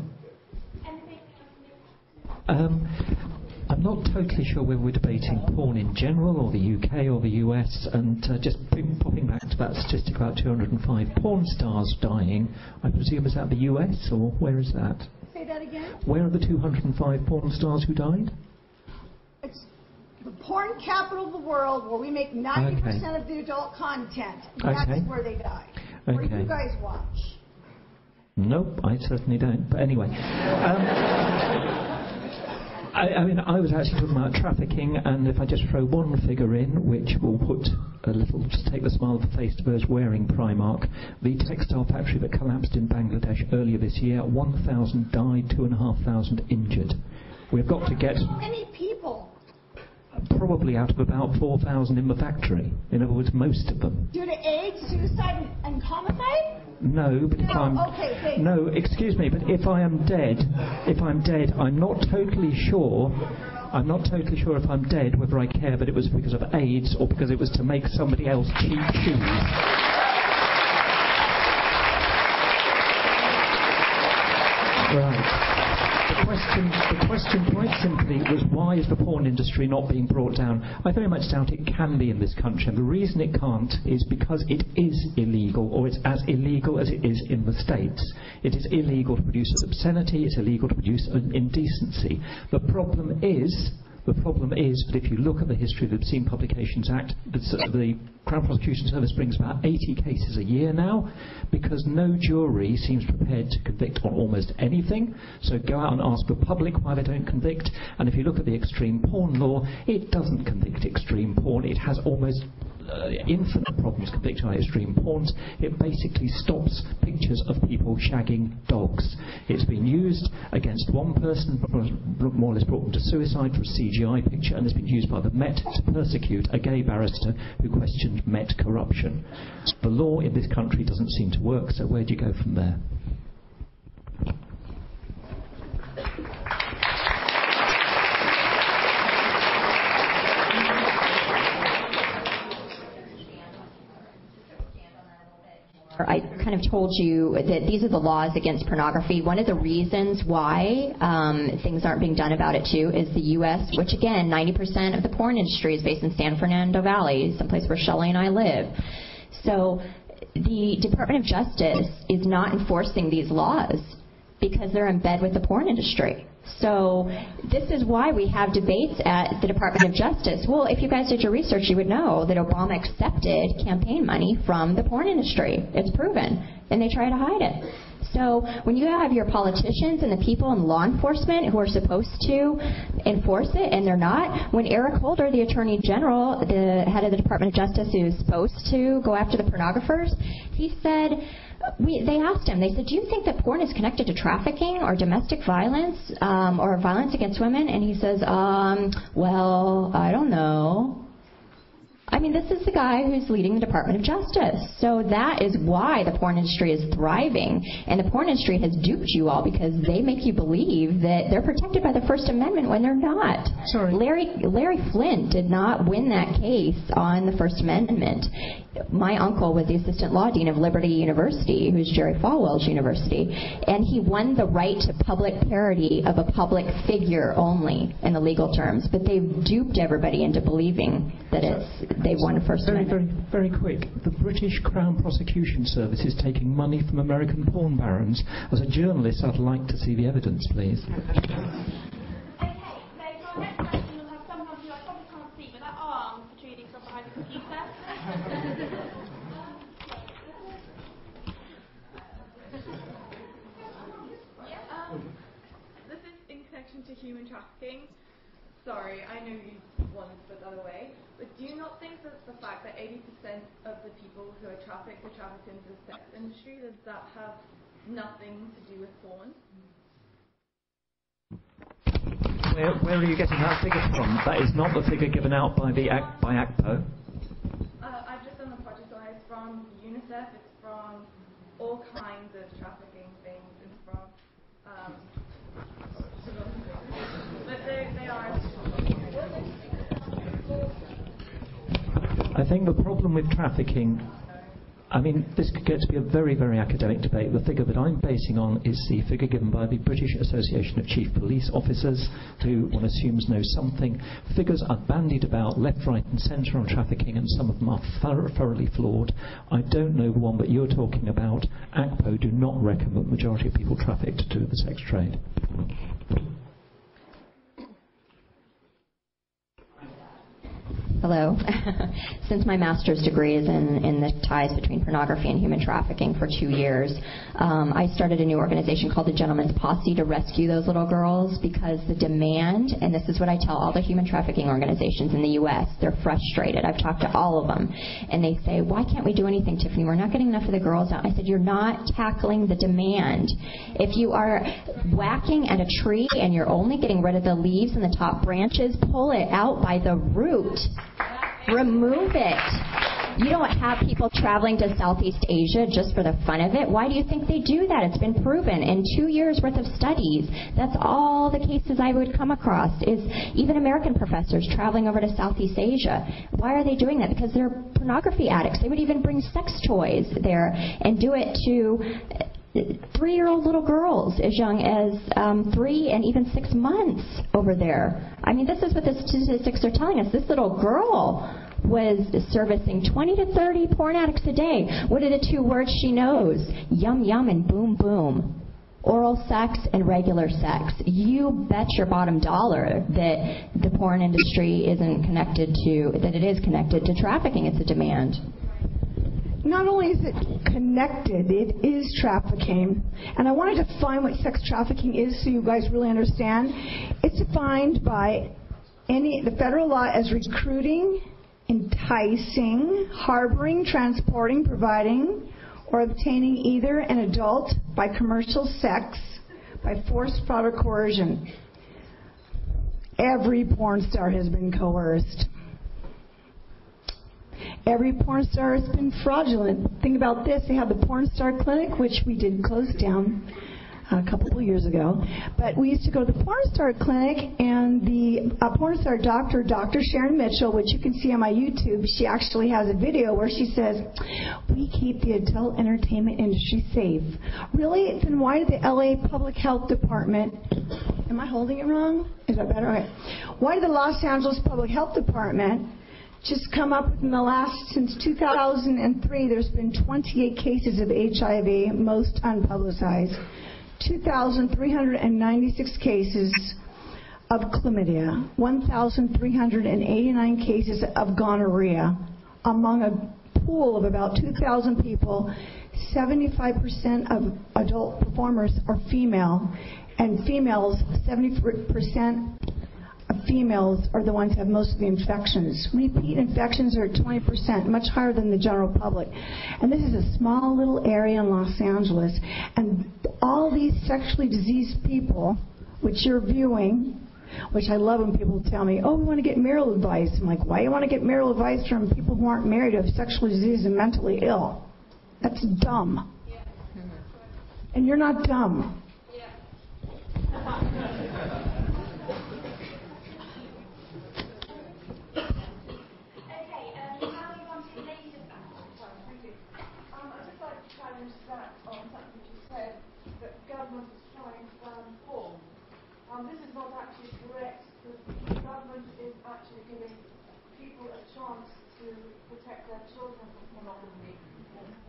I'm not totally sure whether we're debating porn in general or the UK or the US, and just popping back to that statistic about 205 porn stars dying, I presume is that the US, or where is that? Say that again? Where are the 205 porn stars who died? It's the porn capital of the world, where we make 90% of the adult content. That's where they die. Where do you guys watch? Nope, I certainly don't. But anyway. I mean, I was actually talking about trafficking, and if I just throw one figure in, which will put a little, just take the smile off the face of those wearing Primark, the textile factory that collapsed in Bangladesh earlier this year, 1,000 died, 2,500 injured. We've got to get... How many people? Probably out of about 4,000 in the factory. In other words, most of them. Due to AIDS, suicide, and homicide? No, but if I'm... Okay, no, excuse me, but if I'm dead, I'm not totally sure I'm not totally sure if I'm dead, whether I care, but it was because of AIDS or because it was to make somebody else cheap shoes. Right. The question quite simply was, why is the porn industry not being brought down? I very much doubt it can be in this country, and the reason it can't is because it is illegal, or it's as illegal as it is in the States. It is illegal to produce obscenity, it's illegal to produce indecency. The problem is that if you look at the history of the Obscene Publications Act, the Crown Prosecution Service brings about 80 cases a year now, because no jury seems prepared to convict on almost anything. So go out and ask the public why they don't convict. And if you look at the extreme porn law, it doesn't convict extreme porn. It has almost infinite problems convicting extreme porns. It basically stops pictures of people shagging dogs. It's been used against one person, more or less brought them to suicide for a CGI picture, and it's been used by the Met to persecute a gay barrister who questioned Met corruption. The law in this country doesn't seem to work, so where do you go from there? I kind of told you that these are the laws against pornography. One of the reasons why things aren't being done about it, too, is the U.S., which, again, 90% of the porn industry is based in San Fernando Valley, someplace where Shelley and I live. So the Department of Justice is not enforcing these laws because they're in bed with the porn industry. So this is why we have debates at the Department of Justice. Well, if you guys did your research, you would know that Obama accepted campaign money from the porn industry. It's proven. And they try to hide it. So when you have your politicians and the people in law enforcement who are supposed to enforce it and they're not, when Eric Holder, the Attorney General, the head of the Department of Justice who's supposed to go after the pornographers, he said, they asked him, they said, do you think that porn is connected to trafficking or domestic violence or violence against women? And he says, well, I don't know. I mean, this is the guy who's leading the Department of Justice. So that is why the porn industry is thriving. And the porn industry has duped you all because they make you believe that they're protected by the First Amendment when they're not. Sorry. Larry Flint did not win that case on the First Amendment. My uncle was the assistant law dean of Liberty University, who's Jerry Falwell's university, and he won the right to public parody of a public figure only in the legal terms. But they've duped everybody into believing that they've won a First Amendment. Very quick. The British Crown Prosecution Service is taking money from American porn barons. As a journalist, I'd like to see the evidence, please. Okay, so for our next question, we'll have someone who I probably can't see, but that arm protruding from behind the computer. This is in connection to human trafficking. Sorry, I know you wanted to put that away, but do you not think that the fact that 80% of the people who are trafficked into the sex industry, does that have nothing to do with porn? Where are you getting that figure from? That is not the figure given out by ACPO. I've just done the project, so it's from UNICEF, it's from all kinds of trafficking things, it's from but they are. I think the problem with trafficking, I mean, this could get to be a very, very academic debate. The figure that I'm basing on is the figure given by the British Association of Chief Police Officers, who one assumes know something. Figures are bandied about left, right and centre on trafficking, and some of them are thoroughly flawed. I don't know the one that you're talking about. ACPO do not reckon that the majority of people trafficked to the sex trade. Hello. Since my master's degree is in the ties between pornography and human trafficking for 2 years, I started a new organization called the Gentleman's Posse to rescue those little girls, because the demand, and this is what I tell all the human trafficking organizations in the U.S., they're frustrated. I've talked to all of them, and they say, why can't we do anything, Tiffany? We're not getting enough of the girls out. I said, you're not tackling the demand. If you are whacking at a tree and you're only getting rid of the leaves and the top branches, pull it out by the root. Remove it. You don't have people traveling to Southeast Asia just for the fun of it. Why do you think they do that? It's been proven in 2 years' worth of studies. That's all the cases I would come across, is even American professors traveling over to Southeast Asia. Why are they doing that? Because they're pornography addicts. They would even bring sex toys there and do it to 3-year-old little girls as young as 3 and even 6 months over there. I mean, this is what the statistics are telling us. This little girl was servicing 20 to 30 porn addicts a day. What are the 2 words she knows? Yum, yum, and boom, boom. Oral sex and regular sex. You bet your bottom dollar that the porn industry isn't connected to, that it is connected to trafficking. It's a demand. Not only is it connected, it is trafficking. And I wanted to define what sex trafficking is so you guys really understand. It's defined by the federal law as recruiting, enticing, harboring, transporting, providing, or obtaining either an adult by commercial sex, by force, fraud, or coercion. Every porn star has been coerced. Every porn star has been fraudulent. Think about this. They have the Porn Star Clinic, which we did close down a couple of years ago. But we used to go to the Porn Star Clinic, and the porn star doctor, Dr. Sharon Mitchell, which you can see on my YouTube, she actually has a video where she says, we keep the adult entertainment industry safe. Really? Then why did the LA Public Health Department, am I holding it wrong? Is that better? Okay. Why did the Los Angeles Public Health Department just come up with, in the last, since 2003, there's been 28 cases of HIV, most unpublicized, 2,396 cases of chlamydia, 1,389 cases of gonorrhea. Among a pool of about 2,000 people, 75% of adult performers are female, and females, 70% of females are the ones who have most of the infections. Repeat infections are at 20%, much higher than the general public. And this is a small little area in Los Angeles. And all these sexually diseased people, which you're viewing, which I love when people tell me, oh, we want to get marital advice. I'm like, why do you want to get marital advice from people who aren't married, who have sexual disease and mentally ill? That's dumb. Yeah. And you're not dumb. Yeah. This is not actually correct. The government is actually giving people a chance to protect their children from pornography.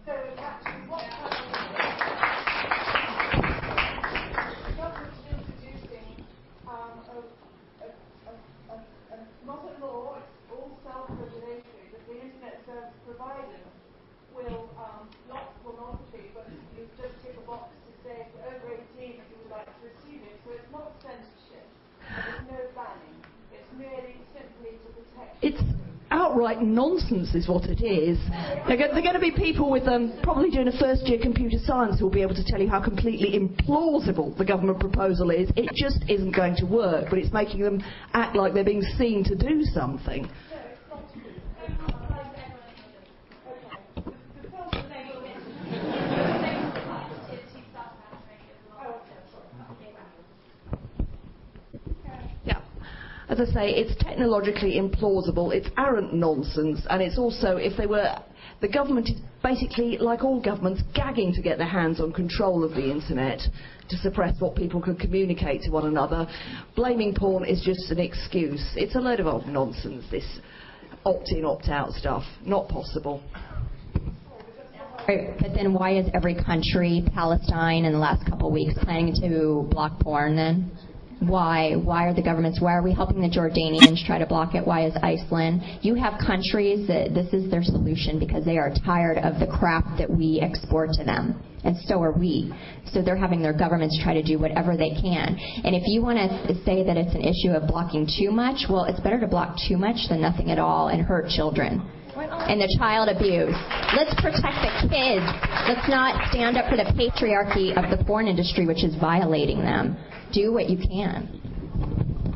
So actually what's happening is the government is introducing not a law, it's all self-regulatory, that the internet service providers will block pornography, but you just tick a box to say if you're over 18 if you would like to receive it. So it's not censorship, there's no banning. It's merely simply to protect. It's outright nonsense is what it is. They're going to be people with probably doing a first-year computer science who will be able to tell you how completely implausible the government proposal is. It just isn't going to work, but it's making them act like they're being seen to do something. As I say, it's technologically implausible, it's arrant nonsense, and it's also, the government is basically, like all governments, gagging to get their hands on control of the internet to suppress what people can communicate to one another. Blaming porn is just an excuse. It's a load of old nonsense, this opt-in, opt-out stuff. Not possible. But then why is every country, Palestine in the last couple of weeks, planning to block porn then? Why? Why are the governments, why are we helping the Jordanians try to block it? Why is Iceland? You have countries that this is their solution because they are tired of the crap that we export to them. And so are we. So they're having their governments try to do whatever they can. And if you want to say that it's an issue of blocking too much, well, it's better to block too much than nothing at all and hurt children. And the child abuse. Let's protect the kids. Let's not stand up for the patriarchy of the porn industry, which is violating them. Do what you can.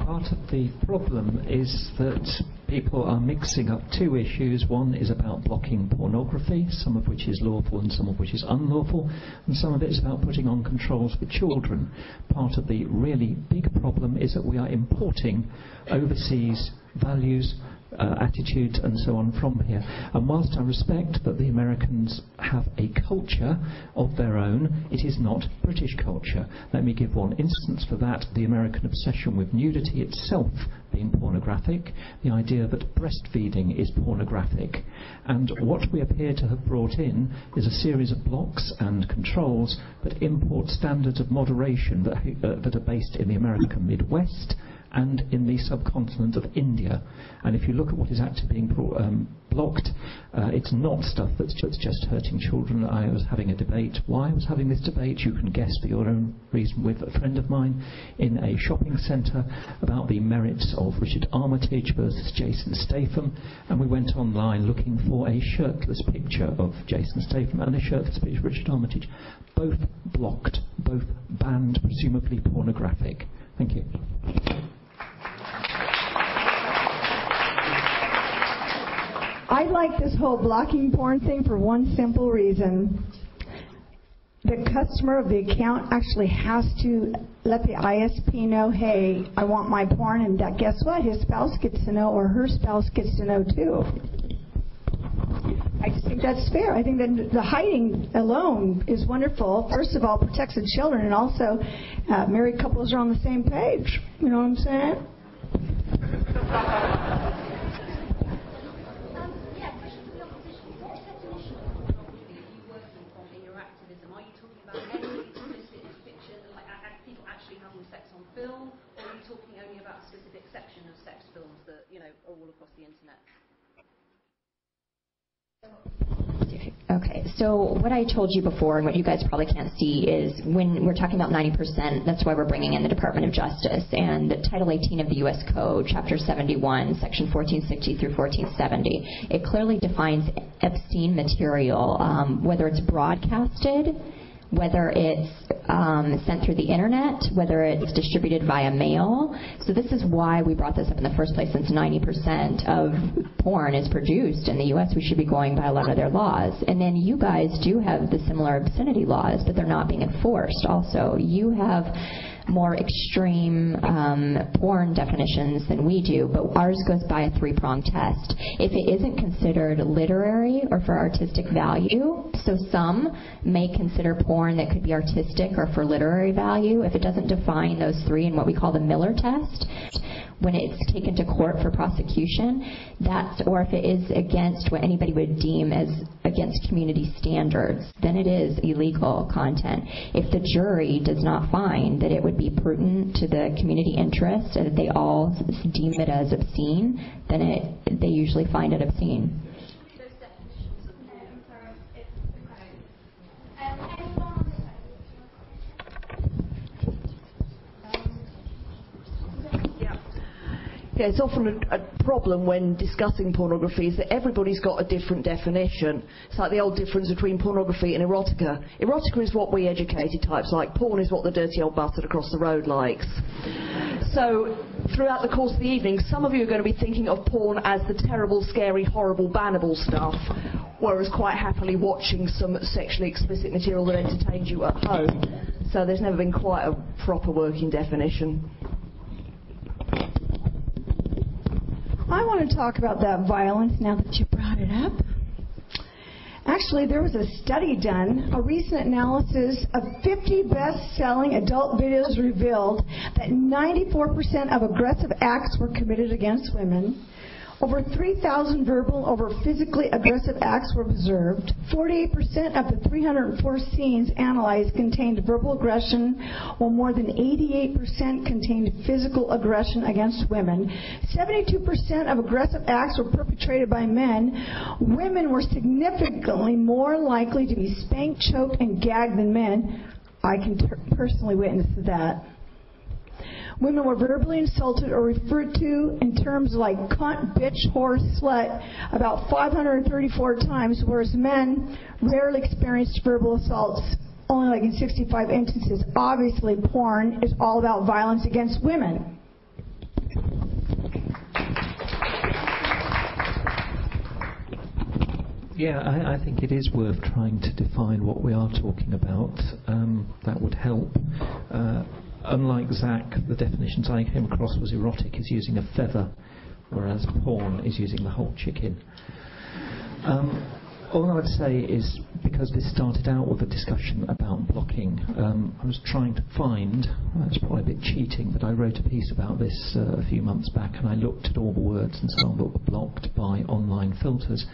Part of the problem is that people are mixing up two issues. One is about blocking pornography, some of which is lawful and some of which is unlawful, and some of it is about putting on controls for children. Part of the really big problem is that we are importing overseas values, attitudes and so on from here. And whilst I respect that the Americans have a culture of their own, it is not British culture. Let me give one instance for that: the American obsession with nudity itself being pornographic, the idea that breastfeeding is pornographic. And what we appear to have brought in is a series of blocks and controls that import standards of moderation that are based in the American Midwest and in the subcontinent of India. And if you look at what is actually being blocked, it's not stuff that's just hurting children. I was having a debate. Why I was having this debate, you can guess for your own reason, with a friend of mine in a shopping centre about the merits of Richard Armitage versus Jason Statham. And we went online looking for a shirtless picture of Jason Statham and a shirtless picture of Richard Armitage. Both blocked, both banned, presumably pornographic. Thank you. I like this whole blocking porn thing for one simple reason. The customer of the account actually has to let the ISP know, hey, I want my porn, and that, guess what? His spouse gets to know, or her spouse gets to know too. I just think that's fair. I think that the hiding alone is wonderful. First of all, protects the children, and also married couples are on the same page. You know what I'm saying? Film, or are you talking only about a specific section of sex films that, you know, are all across the internet? Okay, so what I told you before, and what you guys probably can't see, is when we're talking about 90%, that's why we're bringing in the Department of Justice. And Title 18 of the U.S. Code, Chapter 71, Section 1460 through 1470, it clearly defines obscene material, whether it's broadcasted, whether it's sent through the internet, whether it's distributed via mail. So this is why we brought this up in the first place, since 90% of porn is produced in the U.S. We should be going by a lot of their laws. And then you guys do have the similar obscenity laws, but they're not being enforced also. You have more extreme porn definitions than we do, but ours goes by a three-pronged test. If it isn't considered literary or for artistic value, so some may consider porn that could be artistic or for literary value. If it doesn't define those three in what we call the Miller test, when it's taken to court for prosecution, that's, or if it is against what anybody would deem as against community standards, then it is illegal content. If the jury does not find that it would be prudent to the community interest and that they all deem it as obscene, then they usually find it obscene. Yeah, it's often a problem when discussing pornography is that everybody's got a different definition. It's like the old difference between pornography and erotica. Erotica is what we educated types like. Porn is what the dirty old bastard across the road likes. So throughout the course of the evening, some of you are going to be thinking of porn as the terrible, scary, horrible, bannable stuff, whereas quite happily watching some sexually explicit material that entertains you at home. So there's never been quite a proper working definition. I want to talk about that violence now that you brought it up. Actually, there was a study done, a recent analysis of 50 best-selling adult videos revealed that 94% of aggressive acts were committed against women. Over 3,000 verbal, over physically aggressive acts were observed. 48% of the 304 scenes analyzed contained verbal aggression, while more than 88% contained physical aggression against women. 72% of aggressive acts were perpetrated by men. Women were significantly more likely to be spanked, choked, and gagged than men. I can personally witness that. Women were verbally insulted or referred to in terms like cunt, bitch, whore, slut about 534 times, whereas men rarely experienced verbal assaults, only like in 65 instances. Obviously, porn is all about violence against women. Yeah, I think it is worth trying to define what we are talking about. That would help. Unlike Zach, the definitions I came across was erotic is using a feather, whereas porn is using the whole chicken. All I would say is, because this started out with a discussion about blocking, I was trying to find, it's probably a bit cheating, but I wrote a piece about this a few months back, and I looked at all the words and so on that were blocked by online filters.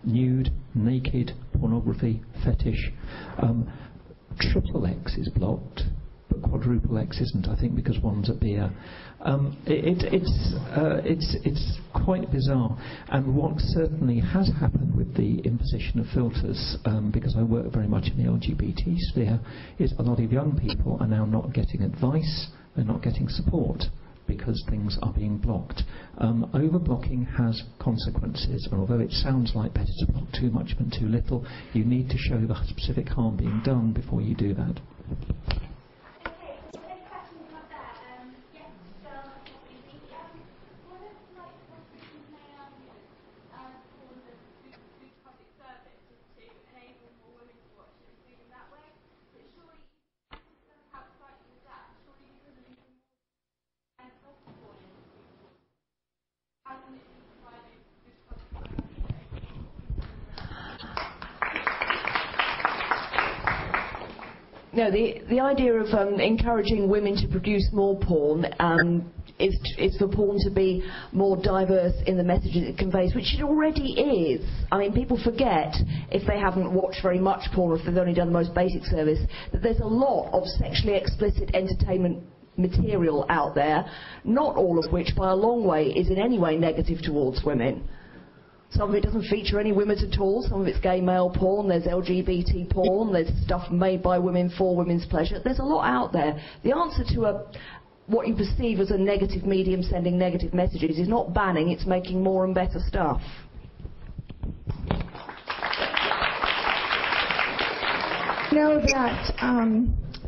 Nude, naked, pornography, fetish. Triple X is blocked, but quadruple X isn't, I think, because one's a beer. It's quite bizarre, and what certainly has happened with the imposition of filters, because I work very much in the LGBT sphere, is a lot of young people are now not getting advice, they're not getting support, because things are being blocked. Over-blocking has consequences, and although it sounds like better to block too much than too little, you need to show the specific harm being done before you do that. No, the idea of encouraging women to produce more porn is for porn to be more diverse in the messages it conveys, which it already is. I mean, people forget, if they haven't watched very much porn, or if they've only done the most basic service, that there's a lot of sexually explicit entertainment material out there, not all of which, by a long way, is in any way negative towards women. Some of it doesn't feature any women at all. Some of it's gay male porn, there's LGBT porn, there's stuff made by women for women's pleasure. There's a lot out there. The answer to what you perceive as a negative medium sending negative messages is not banning, it's making more and better stuff. Know that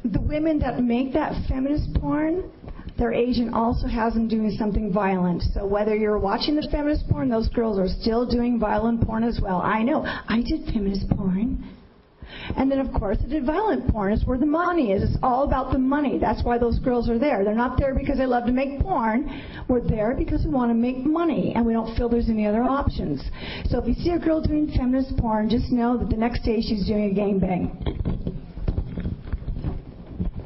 the women that make that feminist porn, their agent also has them doing something violent. So whether you're watching the feminist porn, those girls are still doing violent porn as well. I know. I did feminist porn. And then, of course, I did violent porn. It's where the money is. It's all about the money. That's why those girls are there. They're not there because they love to make porn. We're there because we want to make money, and we don't feel there's any other options. So if you see a girl doing feminist porn, just know that the next day she's doing a gangbang.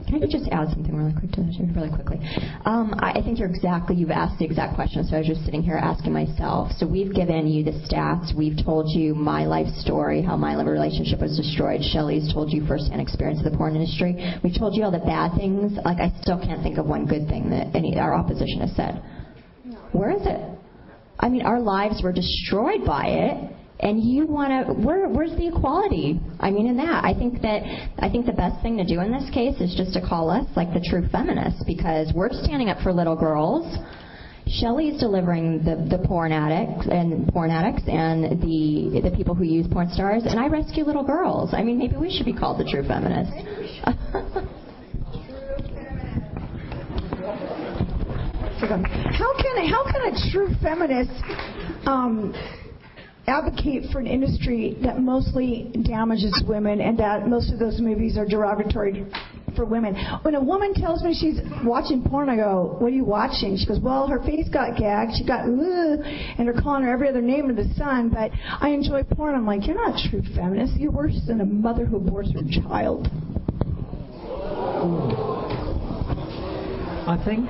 Can I just add something really quickly? I think you've asked the exact question, so I was just sitting here asking myself. So we've given you the stats. We've told you my life story, how my relationship was destroyed. Shelley's told you firsthand experience of the porn industry. We've told you all the bad things. Like, I still can't think of one good thing that our opposition has said. Where is it? I mean, our lives were destroyed by it. And you want to, where's the equality? I mean, in that, I think the best thing to do in this case is just to call us like the true feminists, because we're standing up for little girls. Shelley's delivering the porn addicts and the people who use porn stars, and I rescue little girls. I mean, maybe we should be called the true feminists. How can a true feminist advocate for an industry that mostly damages women, and that most of those movies are derogatory for women? When a woman tells me she's watching porn, I go, what are you watching? She goes, well, her face got gagged, she got, and they're calling her every other name under the sun, but I enjoy porn. I'm like, you're not a true feminist. You're worse than a mother who aborts her child. I think...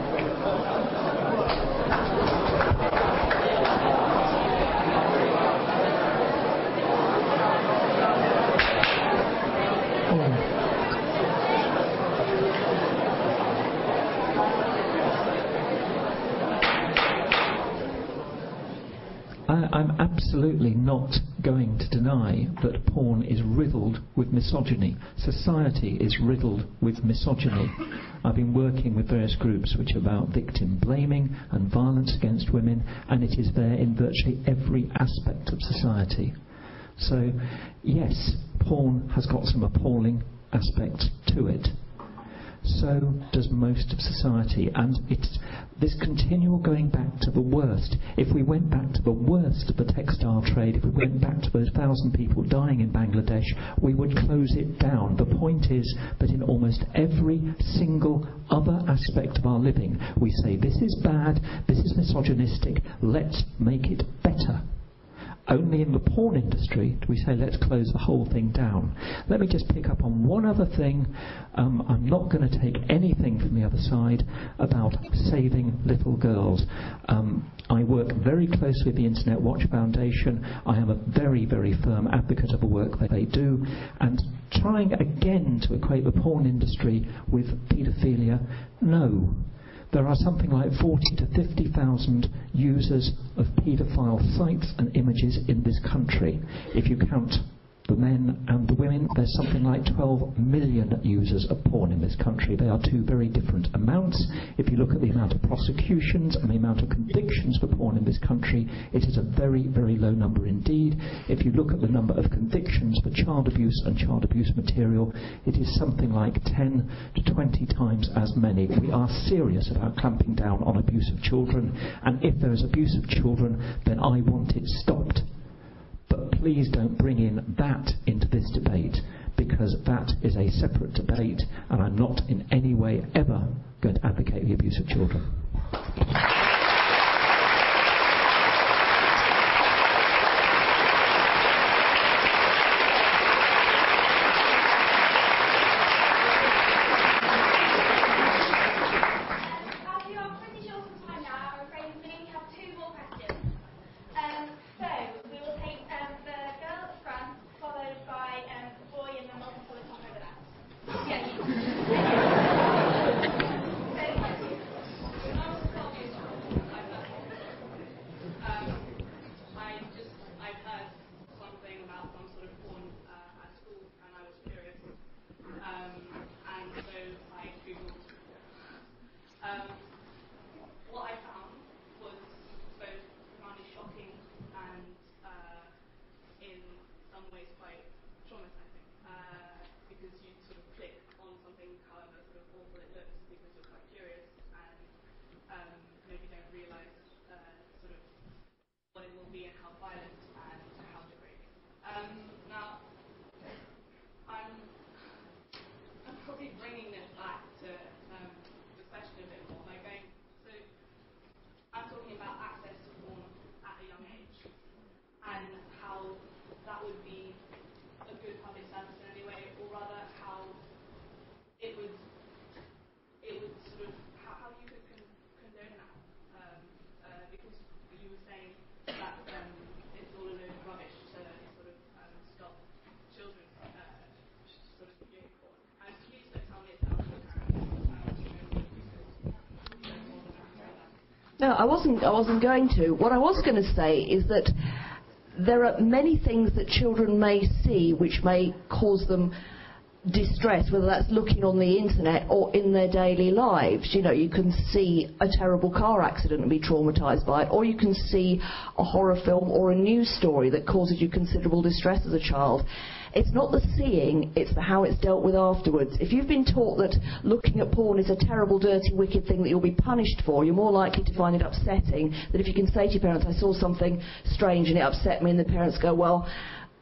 I'm absolutely not going to deny that porn is riddled with misogyny. Society is riddled with misogyny. I've been working with various groups which are about victim blaming and violence against women, and it is there in virtually every aspect of society. So, yes, porn has got some appalling aspects to it. so does most of society. And it's this continual going back to the worst. If we went back to the worst of the textile trade, if we went back to those 1,000 people dying in Bangladesh, we would close it down. The point is that in almost every single other aspect of our living, we say this is bad, this is misogynistic, let's make it better. Only in the porn industry do we say let's close the whole thing down. Let me just pick up on one other thing. I'm not going to take anything from the other side about saving little girls. I work very closely with the Internet Watch Foundation. I am a very, very firm advocate of the work that they do. And trying again to equate the porn industry with paedophilia, no. There are something like 40 to 50,000 users of paedophile sites and images in this country. If you count the men and the women, there's something like 12 million users of porn in this country. They are two very different amounts. If you look at the amount of prosecutions and the amount of convictions for porn in this country, it is a very, very low number indeed. If you look at the number of convictions for child abuse and child abuse material, it is something like 10 to 20 times as many. We are serious about clamping down on abuse of children, and if there is abuse of children, then I want it stopped. But please don't bring in that into this debate, because that is a separate debate, and I'm not in any way ever going to advocate the abuse of children. No, I wasn't going to. What I was going to say is that there are many things that children may see which may cause them distress, whether that's looking on the internet or in their daily lives. You know, you can see a terrible car accident and be traumatised by it, or you can see a horror film or a news story that causes you considerable distress as a child. It's not the seeing, it's the how it's dealt with afterwards. If you've been taught that looking at porn is a terrible, dirty, wicked thing that you'll be punished for, you're more likely to find it upsetting than if you can say to your parents, I saw something strange and it upset me, and the parents go, well,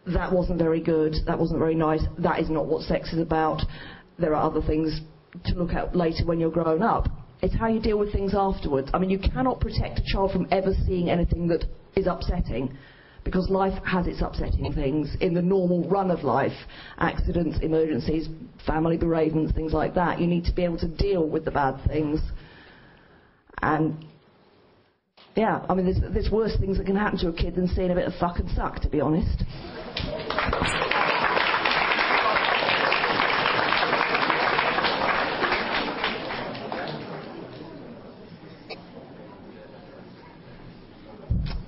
that wasn't very good, that wasn't very nice, that is not what sex is about, there are other things to look at later when you're grown up. It's how you deal with things afterwards. I mean, you cannot protect a child from ever seeing anything that is upsetting, because life has its upsetting things in the normal run of life, accidents, emergencies, family bereavements, things like that. You need to be able to deal with the bad things. And yeah, I mean, there's worse things that can happen to a kid than seeing a bit of fuck and suck, to be honest.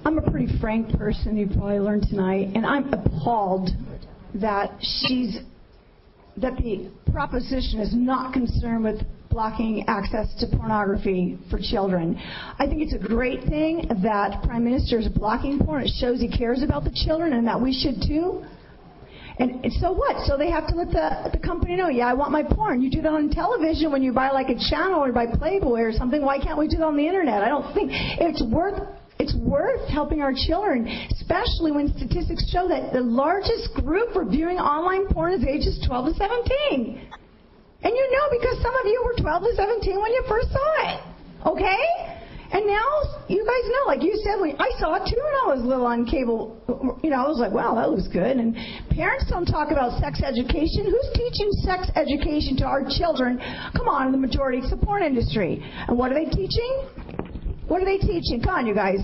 I'm a pretty frank person, you probably learned tonight, and I'm appalled that the proposition is not concerned with blocking access to pornography for children. I think it's a great thing that Prime Minister is blocking porn. It shows he cares about the children and that we should too. And so what? So they have to let the company know, yeah, I want my porn. You do that on television when you buy like a channel or buy Playboy or something. Why can't we do that on the internet? I don't think it's worth helping our children, especially when statistics show that the largest group for viewing online porn is ages 12 to 17. And you know because some of you were 12 to 17 when you first saw it. Okay? And now you guys know, like you said, I saw it too when I was little on cable. You know, I was like, wow, that looks good. And parents don't talk about sex education. Who's teaching sex education to our children? Come on, the majority, it's the porn industry. And what are they teaching? What are they teaching? Come on, you guys.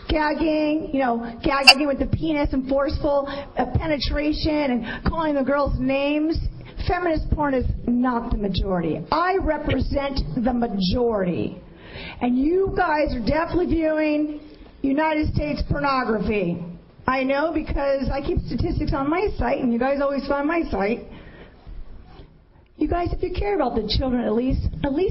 Gagging, gagging with the penis and forceful penetration and calling the girls names. Feminist porn is not the majority. I represent the majority. And you guys are definitely viewing United States pornography. I know because I keep statistics on my site, and you guys always find my site. You guys, if you care about the children, at least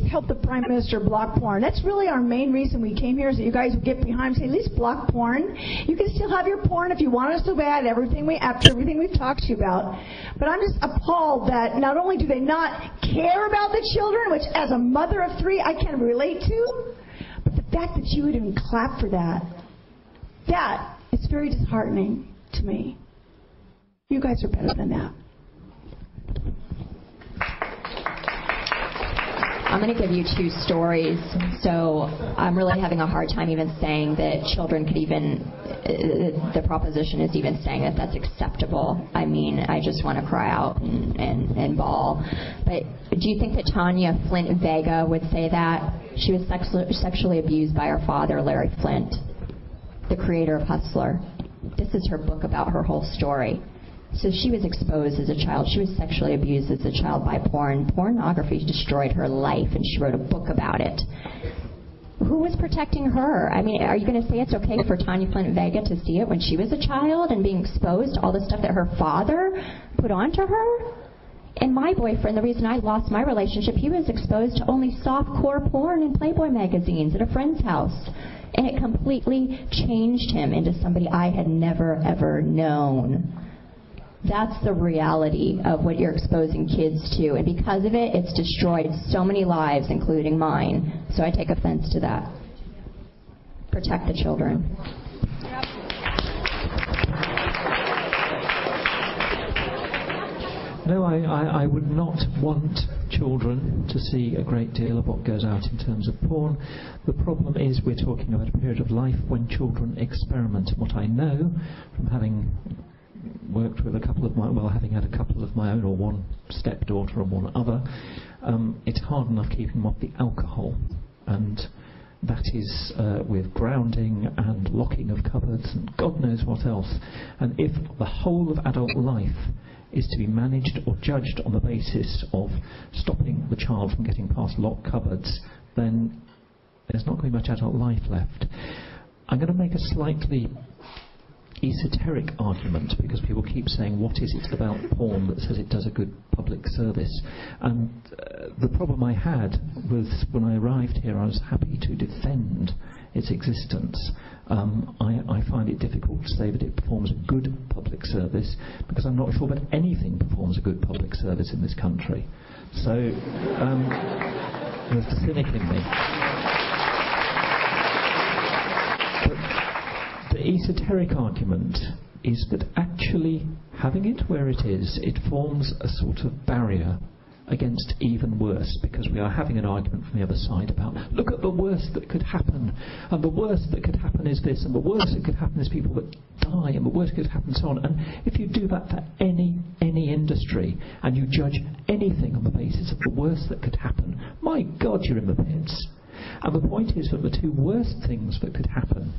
help the Prime Minister block porn. That's really our main reason we came here, is that you guys would get behind and say, at least block porn. You can still have your porn if you want it so bad, everything we've talked to you about. But I'm just appalled that not only do they not care about the children, which as a mother of 3 I can relate to, but the fact that you would even clap for that is very disheartening to me. You guys are better than that. I'm going to give you 2 stories. So I'm really having a hard time even saying that children could even, the proposition is even saying that that's acceptable. I mean, I just want to cry out and bawl. But do you think that Tanya Flint Vega would say that? She was sexually abused by her father, Larry Flint, the creator of Hustler. This is her book about her whole story. So she was exposed as a child. She was sexually abused as a child by porn. Pornography destroyed her life, and she wrote a book about it. Who was protecting her? I mean, are you going to say it's okay for Tanya Flint Vega to see it when she was a child and being exposed to all the stuff that her father put onto her? And my boyfriend, the reason I lost my relationship, he was exposed to only soft-core porn in Playboy magazines at a friend's house. And it completely changed him into somebody I had never, ever known. That's the reality of what you're exposing kids to. And because of it, it's destroyed so many lives, including mine. So I take offense to that. Protect the children. No, I would not want children to see a great deal of what goes out in terms of porn. The problem is we're talking about a period of life when children experiment. And what I know from having worked with having had a couple of my own, or one stepdaughter and one other, it's hard enough keeping them off the alcohol, and that is with grounding and locking of cupboards and God knows what else. And if the whole of adult life is to be managed or judged on the basis of stopping the child from getting past locked cupboards, then there's not going to be much adult life left. I'm going to make a slightly esoteric argument, because people keep saying, what is it about porn that says it does a good public service? And the problem I had was, when I arrived here, I was happy to defend its existence. I find it difficult to say that it performs a good public service, because I'm not sure that anything performs a good public service in this country. So there's the cynic in me. The esoteric argument is that actually having it where it is, it forms a sort of barrier against even worse, because we are having an argument from the other side about, look at the worst that could happen, and the worst that could happen is this, and the worst that could happen is people that die, and the worst that could happen so on. And if you do that for any industry, and you judge anything on the basis of the worst that could happen, my God, you're in the pits. And the point is that the 2 worst things that could happen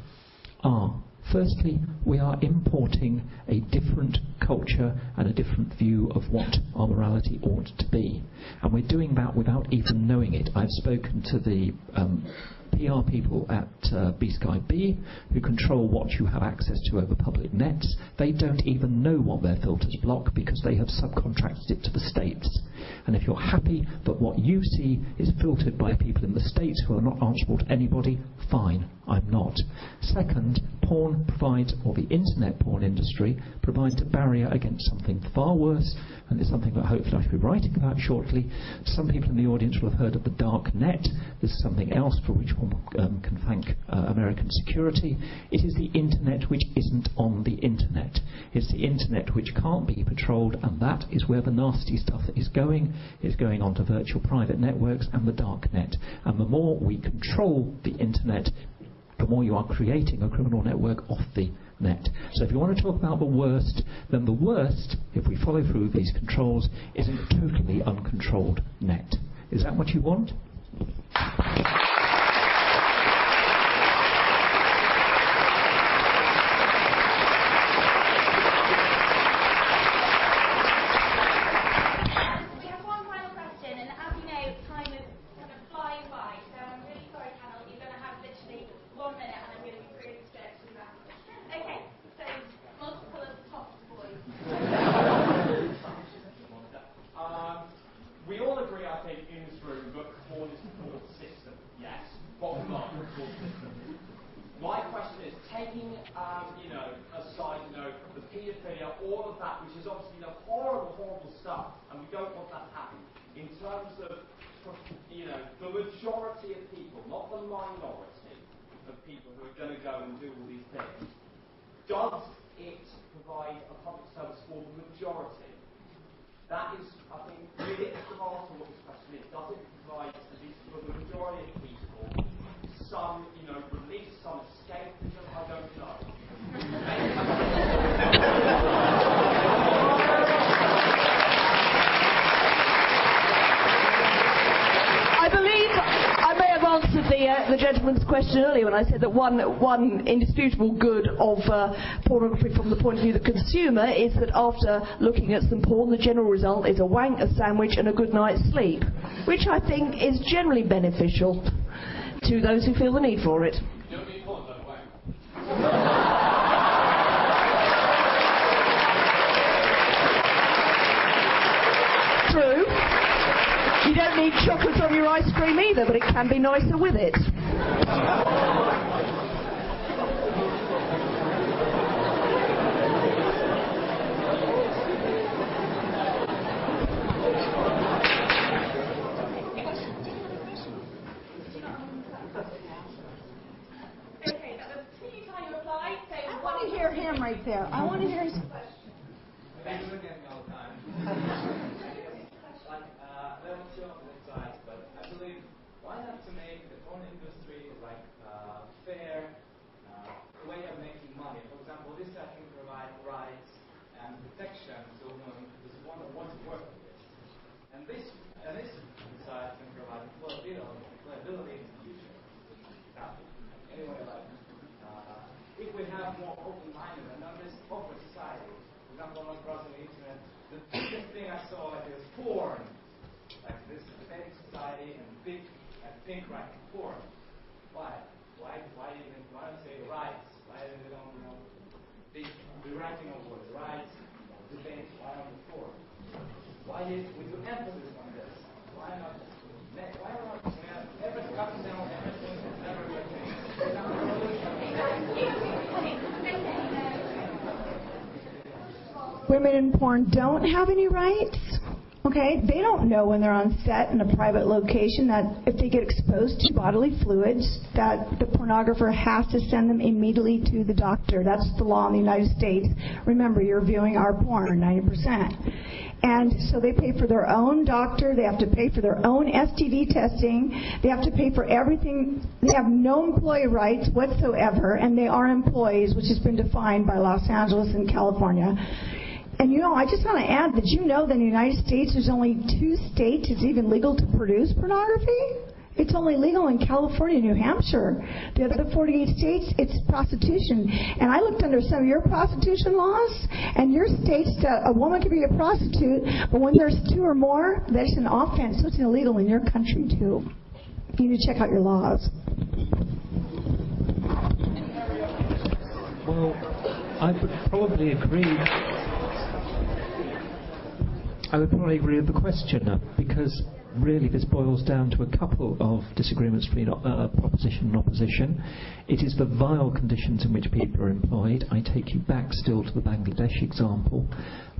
are, firstly, we are importing a different culture and a different view of what our morality ought to be. And we're doing that without even knowing it. I've spoken to the PR people at B-Sky-B, who control what you have access to over public nets. They don't even know what their filters block, because they have subcontracted it to the States. And if you're happy that what you see is filtered by people in the States who are not answerable to anybody, fine, I'm not. Second, porn provides, or the internet porn industry provides a barrier barrier against something far worse, and it's something that hopefully I should be writing about shortly. Some people in the audience will have heard of the dark net. This is something else for which one can thank American security. It is the internet which isn't on the internet. It's the internet which can't be patrolled, and that is where the nasty stuff is going. It's going onto virtual private networks and the dark net. And the more we control the internet, the more you are creating a criminal network off the net. So if you want to talk about the worst, then the worst, if we follow through these controls, is a totally uncontrolled net. Is that what you want? The gentleman's question earlier when I said that one indisputable good of pornography from the point of view of the consumer is that after looking at some porn, the general result is a wank, a sandwich and a good night's sleep, which I think is generally beneficial to those who feel the need for it. You don't need porn, by the way. True. You don't need chocolate on your ice cream either, but it can be nicer with it. I want to hear him right there. I want to hear his question. Thanks for getting all the time. Level 2 on the side, but I believe why not to make the porn industry like fair way of making money? For example, this I can provide rights and protection to women who want to work with this. And this side can provide employability in the future. Anyway, like if we have more open-minded and not this open society, for example, on browsing the internet, the biggest thing I saw is porn. Like this debate society and pink right porn. Why? Why don't say rights? Why do they don't the writing of words, rights, debate, why not the porn? Why did we do emphasis on this? Why not every up and down everything and never Women in porn don't have any rights. Okay, they don't know when they're on set in a private location that if they get exposed to bodily fluids, that the pornographer has to send them immediately to the doctor. That's the law in the United States. Remember, you're viewing our porn, 90%. And so they pay for their own doctor. They have to pay for their own STD testing. They have to pay for everything. They have no employee rights whatsoever, and they are employees, which has been defined by Los Angeles and California. And I just want to add that that in the United States there's only 2 states it's even legal to produce pornography. It's only legal in California and New Hampshire. The other 48 states, it's prostitution. And I looked under some of your prostitution laws, and your states that a woman can be a prostitute, but when there's 2 or more, that's an offense, so it's illegal in your country too. You need to check out your laws. Well, I would probably agree. I would probably agree with the questioner, because really this boils down to a couple of disagreements between proposition and opposition. It is the vile conditions in which people are employed. I take you back still to the Bangladesh example.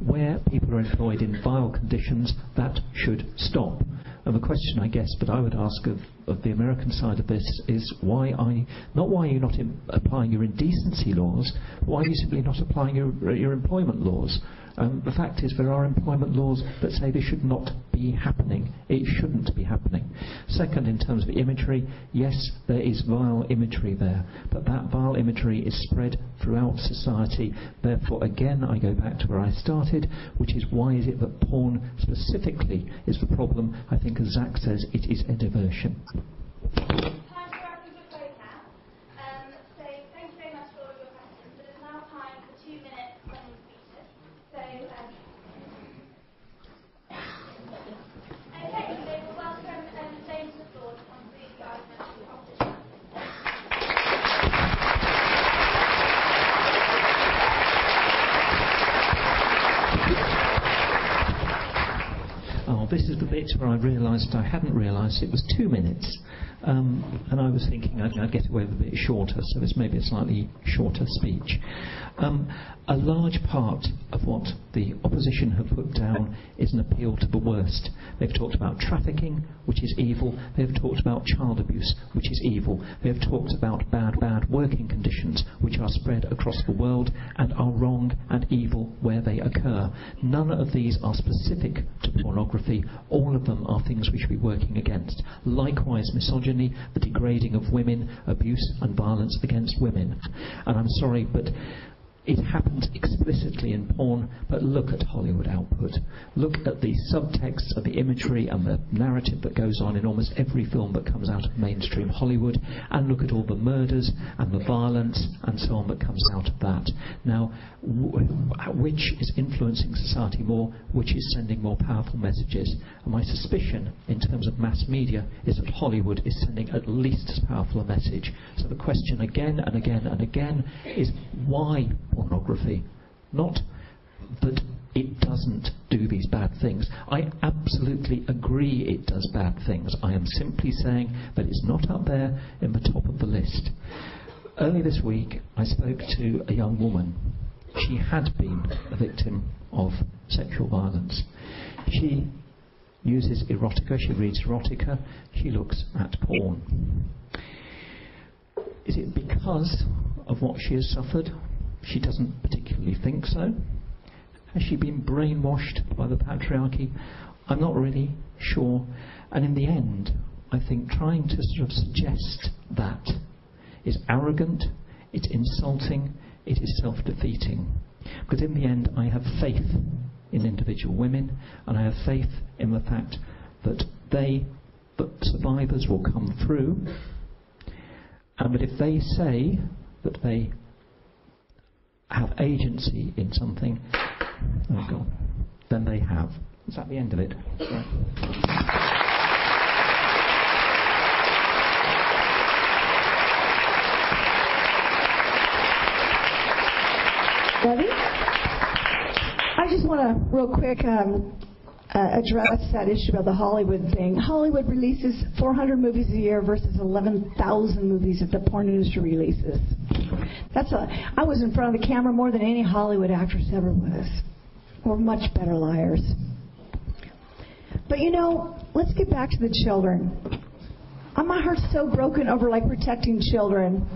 Where people are employed in vile conditions, that should stop. And the question, I guess, that I would ask of the American side of this is not why are you not applying your indecency laws, but why are you simply not applying your employment laws? The fact is there are employment laws that say this should not be happening. It shouldn't be happening. Second, in terms of the imagery, yes, there is vile imagery there, but that vile imagery is spread throughout society. Therefore, again, I go back to where I started, which is why is it that porn specifically is the problem? I think, as Zach says, it is a diversion. This is the bit where I realised I hadn't realised it was 2 minutes, and I was thinking I'd get away with a bit shorter, so it's maybe a slightly shorter speech. A large part of what the opposition have put down is an appeal to the worst. They've talked about trafficking, which is evil. They've talked about child abuse, which is evil. They've talked about bad working conditions, which are spread across the world and are wrong and evil where they occur. None of these are specific to pornography. All of them are things we should be working against. Likewise, misogyny, the degrading of women, abuse and violence against women. And I'm sorry, but it happens explicitly in porn, but look at Hollywood output. Look at the subtext of the imagery and the narrative that goes on in almost every film that comes out of mainstream Hollywood, and look at all the murders and the violence and so on that comes out of that. Now, which is influencing society more, which is sending more powerful messages? And my suspicion, in terms of mass media, is that Hollywood is sending at least as powerful a message. So the question again and again and again is, why pornography? Not that it doesn't do these bad things. I absolutely agree it does bad things. I am simply saying that it's not up there in the top of the list. Early this week, I spoke to a young woman. She had been a victim of sexual violence. She uses erotica, she reads erotica, she looks at porn. Is it because of what she has suffered? She doesn't particularly think so. Has she been brainwashed by the patriarchy? I'm not really sure. And in the end, I think trying to sort of suggest that is arrogant, it's insulting, it is self-defeating. Because in the end, I have faith in individual women, and I have faith in the fact that survivors will come through, and that if they say that they have agency in something, oh God, then they have. Is that the end of it? Right. Ready? I just want to real quick address that issue about the Hollywood thing. Hollywood releases 400 movies a year versus 11,000 movies that the porn industry releases. I was in front of the camera more than any Hollywood actress ever was. We're much better liars. But let's get back to the children. My heart's so broken over protecting children.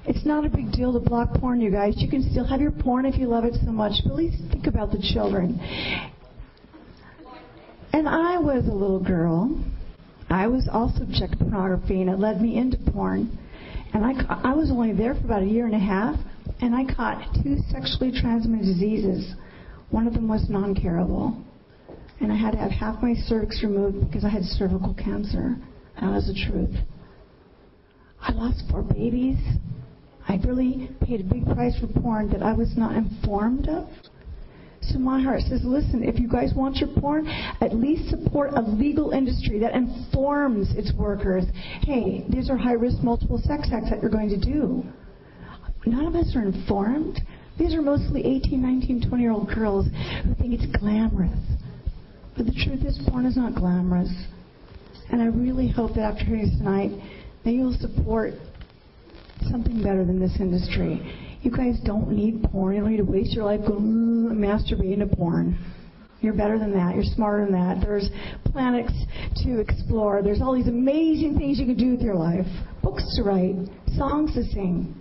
It's not a big deal to block porn, you guys. You can still have your porn if you love it so much, but at least think about the children. And I was a little girl. I was also subject to pornography, and it led me into porn. And I was only there for about 1.5 years, and I caught 2 sexually transmitted diseases. One of them was non-curable. And I had to have half my cervix removed because I had cervical cancer. That was the truth. I lost 4 babies. I really paid a big price for porn that I was not informed of. So my heart says, listen, if you guys want your porn, at least support a legal industry that informs its workers. Hey, these are high-risk multiple sex acts that you're going to do. None of us are informed. These are mostly 18, 19, 20-year-old girls who think it's glamorous. But the truth is, porn is not glamorous. And I really hope that after hearing this tonight, that you'll support something better than this industry. You guys don't need porn. You don't need to waste your life going masturbating to porn. You're better than that. You're smarter than that. There's planets to explore. There's all these amazing things you can do with your life. Books to write, songs to sing,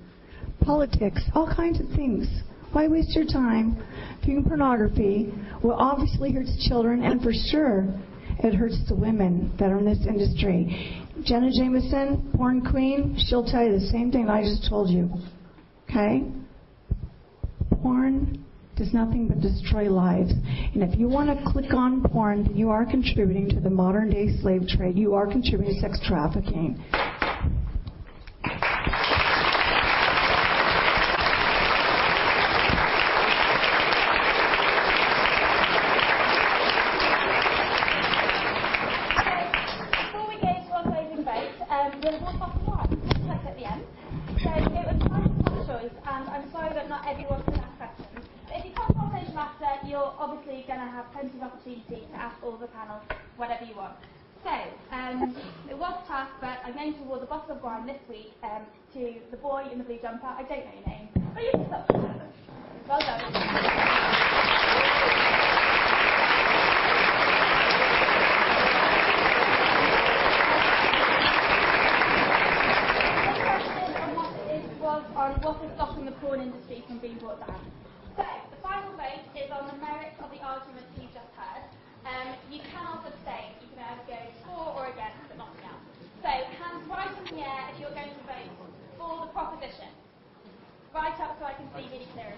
politics, all kinds of things. Why waste your time viewing pornography? Well, obviously hurts children, and for sure it hurts the women that are in this industry. Jenna Jameson, porn queen, she'll tell you the same thing I just told you. Okay? Porn does nothing but destroy lives. And if you want to click on porn, then you are contributing to the modern day slave trade. You are contributing to sex trafficking. Plenty of opportunity to ask all the panel whatever you want. So, it was tough, but I'm going to award the bottle of wine this week to the boy in the blue jumper. I don't know your name, but you can stop. Well done. On what is stopping the porn industry from being brought down. So, the final vote is on the merits of the arguments you just heard. You cannot abstain. You can either go for or against, but nothing else. So, hands right in the air if you're going to vote for the proposition. Right up so I can see really clearly.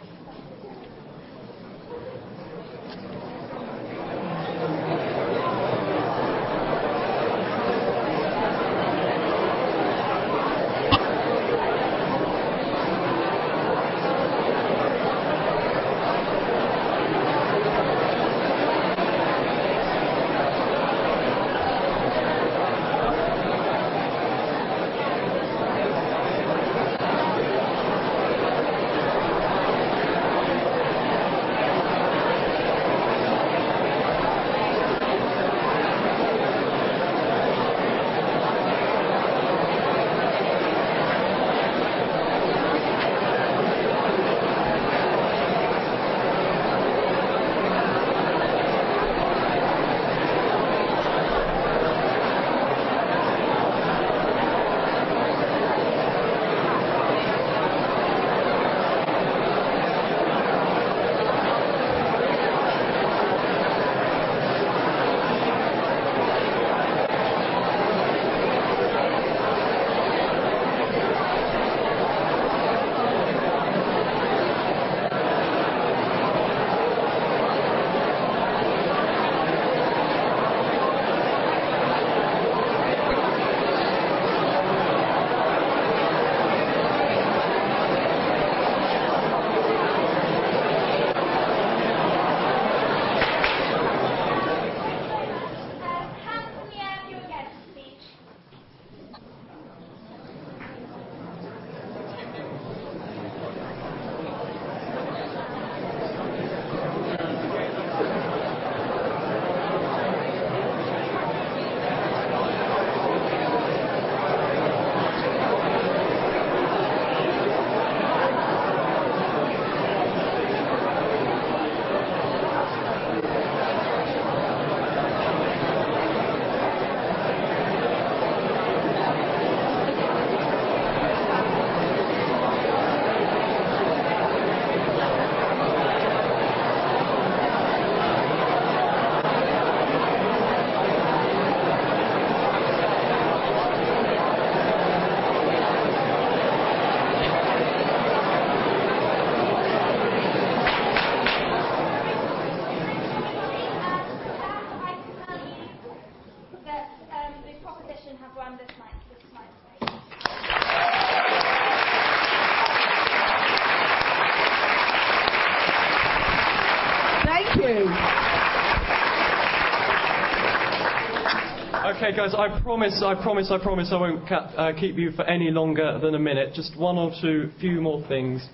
Okay, guys, I promise I won't keep you for any longer than a minute. Just one or two few more things.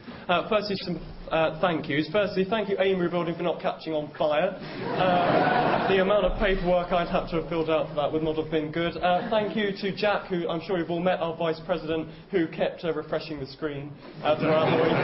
Firstly, some thank yous. Firstly, thank you, Amory Building, for not catching on fire. The amount of paperwork I'd have to have filled out for that would not have been good. Thank you to Jack, who I'm sure you've all met, our Vice President, who kept refreshing the screen throughout the week.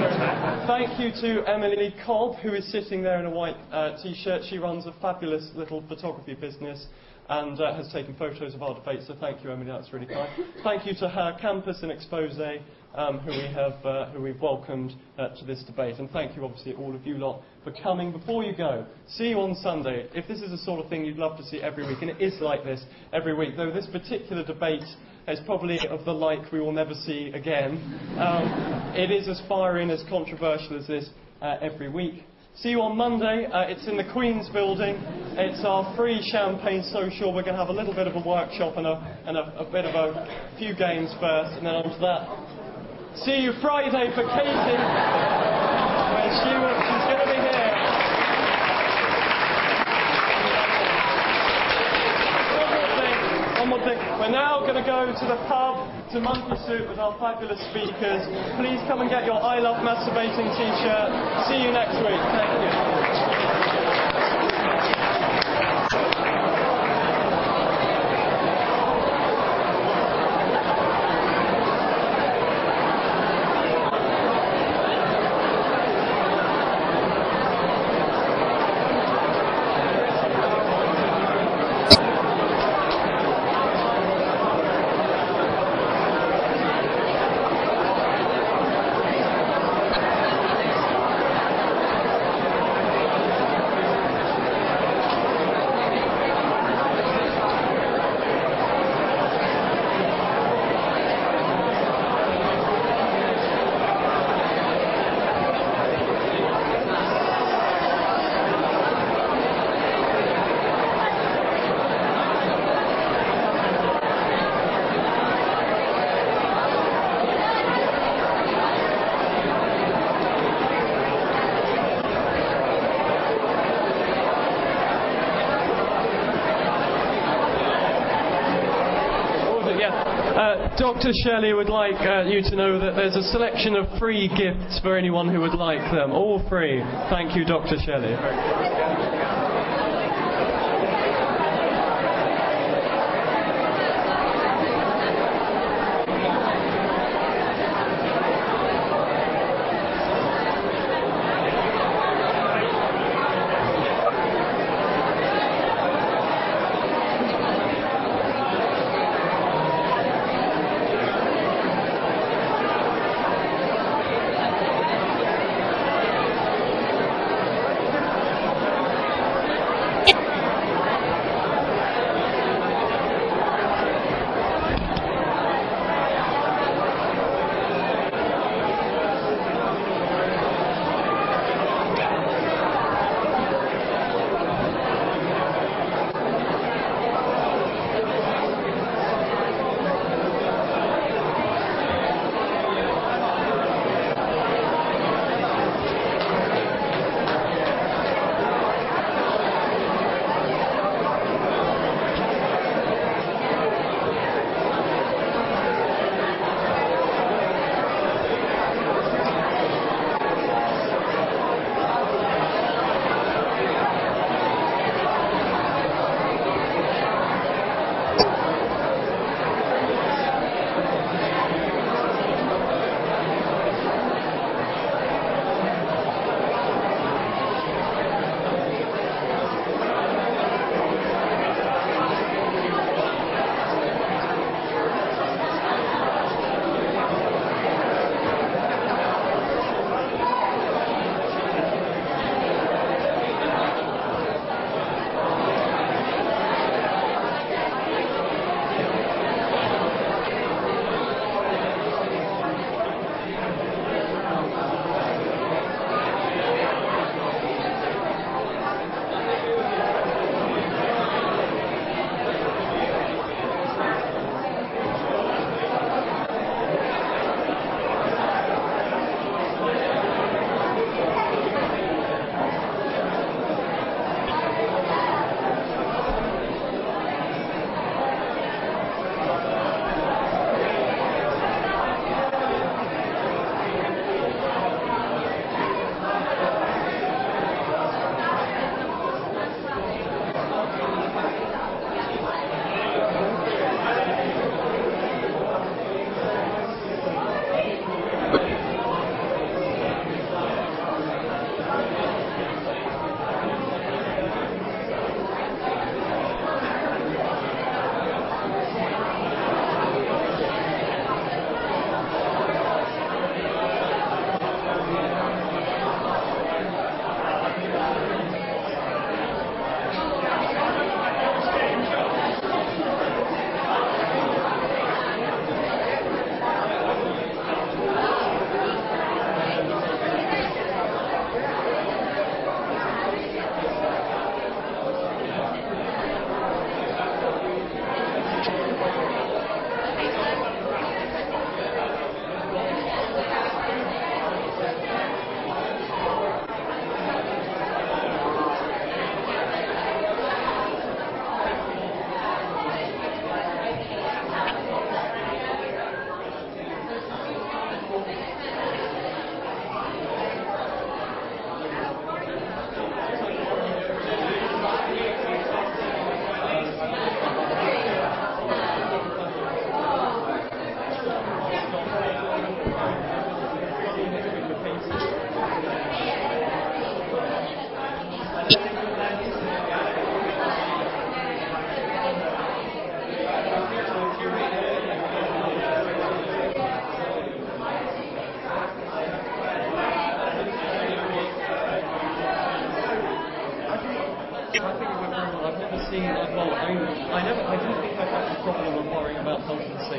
Thank you to Emily Cobb, who is sitting there in a white T-shirt. She runs a fabulous little photography business and has taken photos of our debate, so thank you, Emily, that's really kind. Thank you to her campus and expose, who we've welcomed to this debate, and thank you, obviously, all of you lot for coming. Before you go, see you on Sunday. If this is the sort of thing you'd love to see every week, and it is like this every week, though this particular debate is probably of the like we will never see again, it is as fiery and as controversial as this every week. See you on Monday. It's in the Queen's Building. It's our free champagne social. We're going to have a little bit of a workshop and a bit of a few games first, and then on to that. See you Friday for Katie. She's going to be here. One more thing. We're now going to go to the pub to Monkey Soup with our fabulous speakers. Please come and get your I Love Masturbating t-shirt. See you next week. Thank you. Dr. Shelley would like you to know that there's a selection of free gifts for anyone who would like them. All free. Thank you, Dr. Shelley. see, like, well, I didn't think I'd have a problem of worrying about health and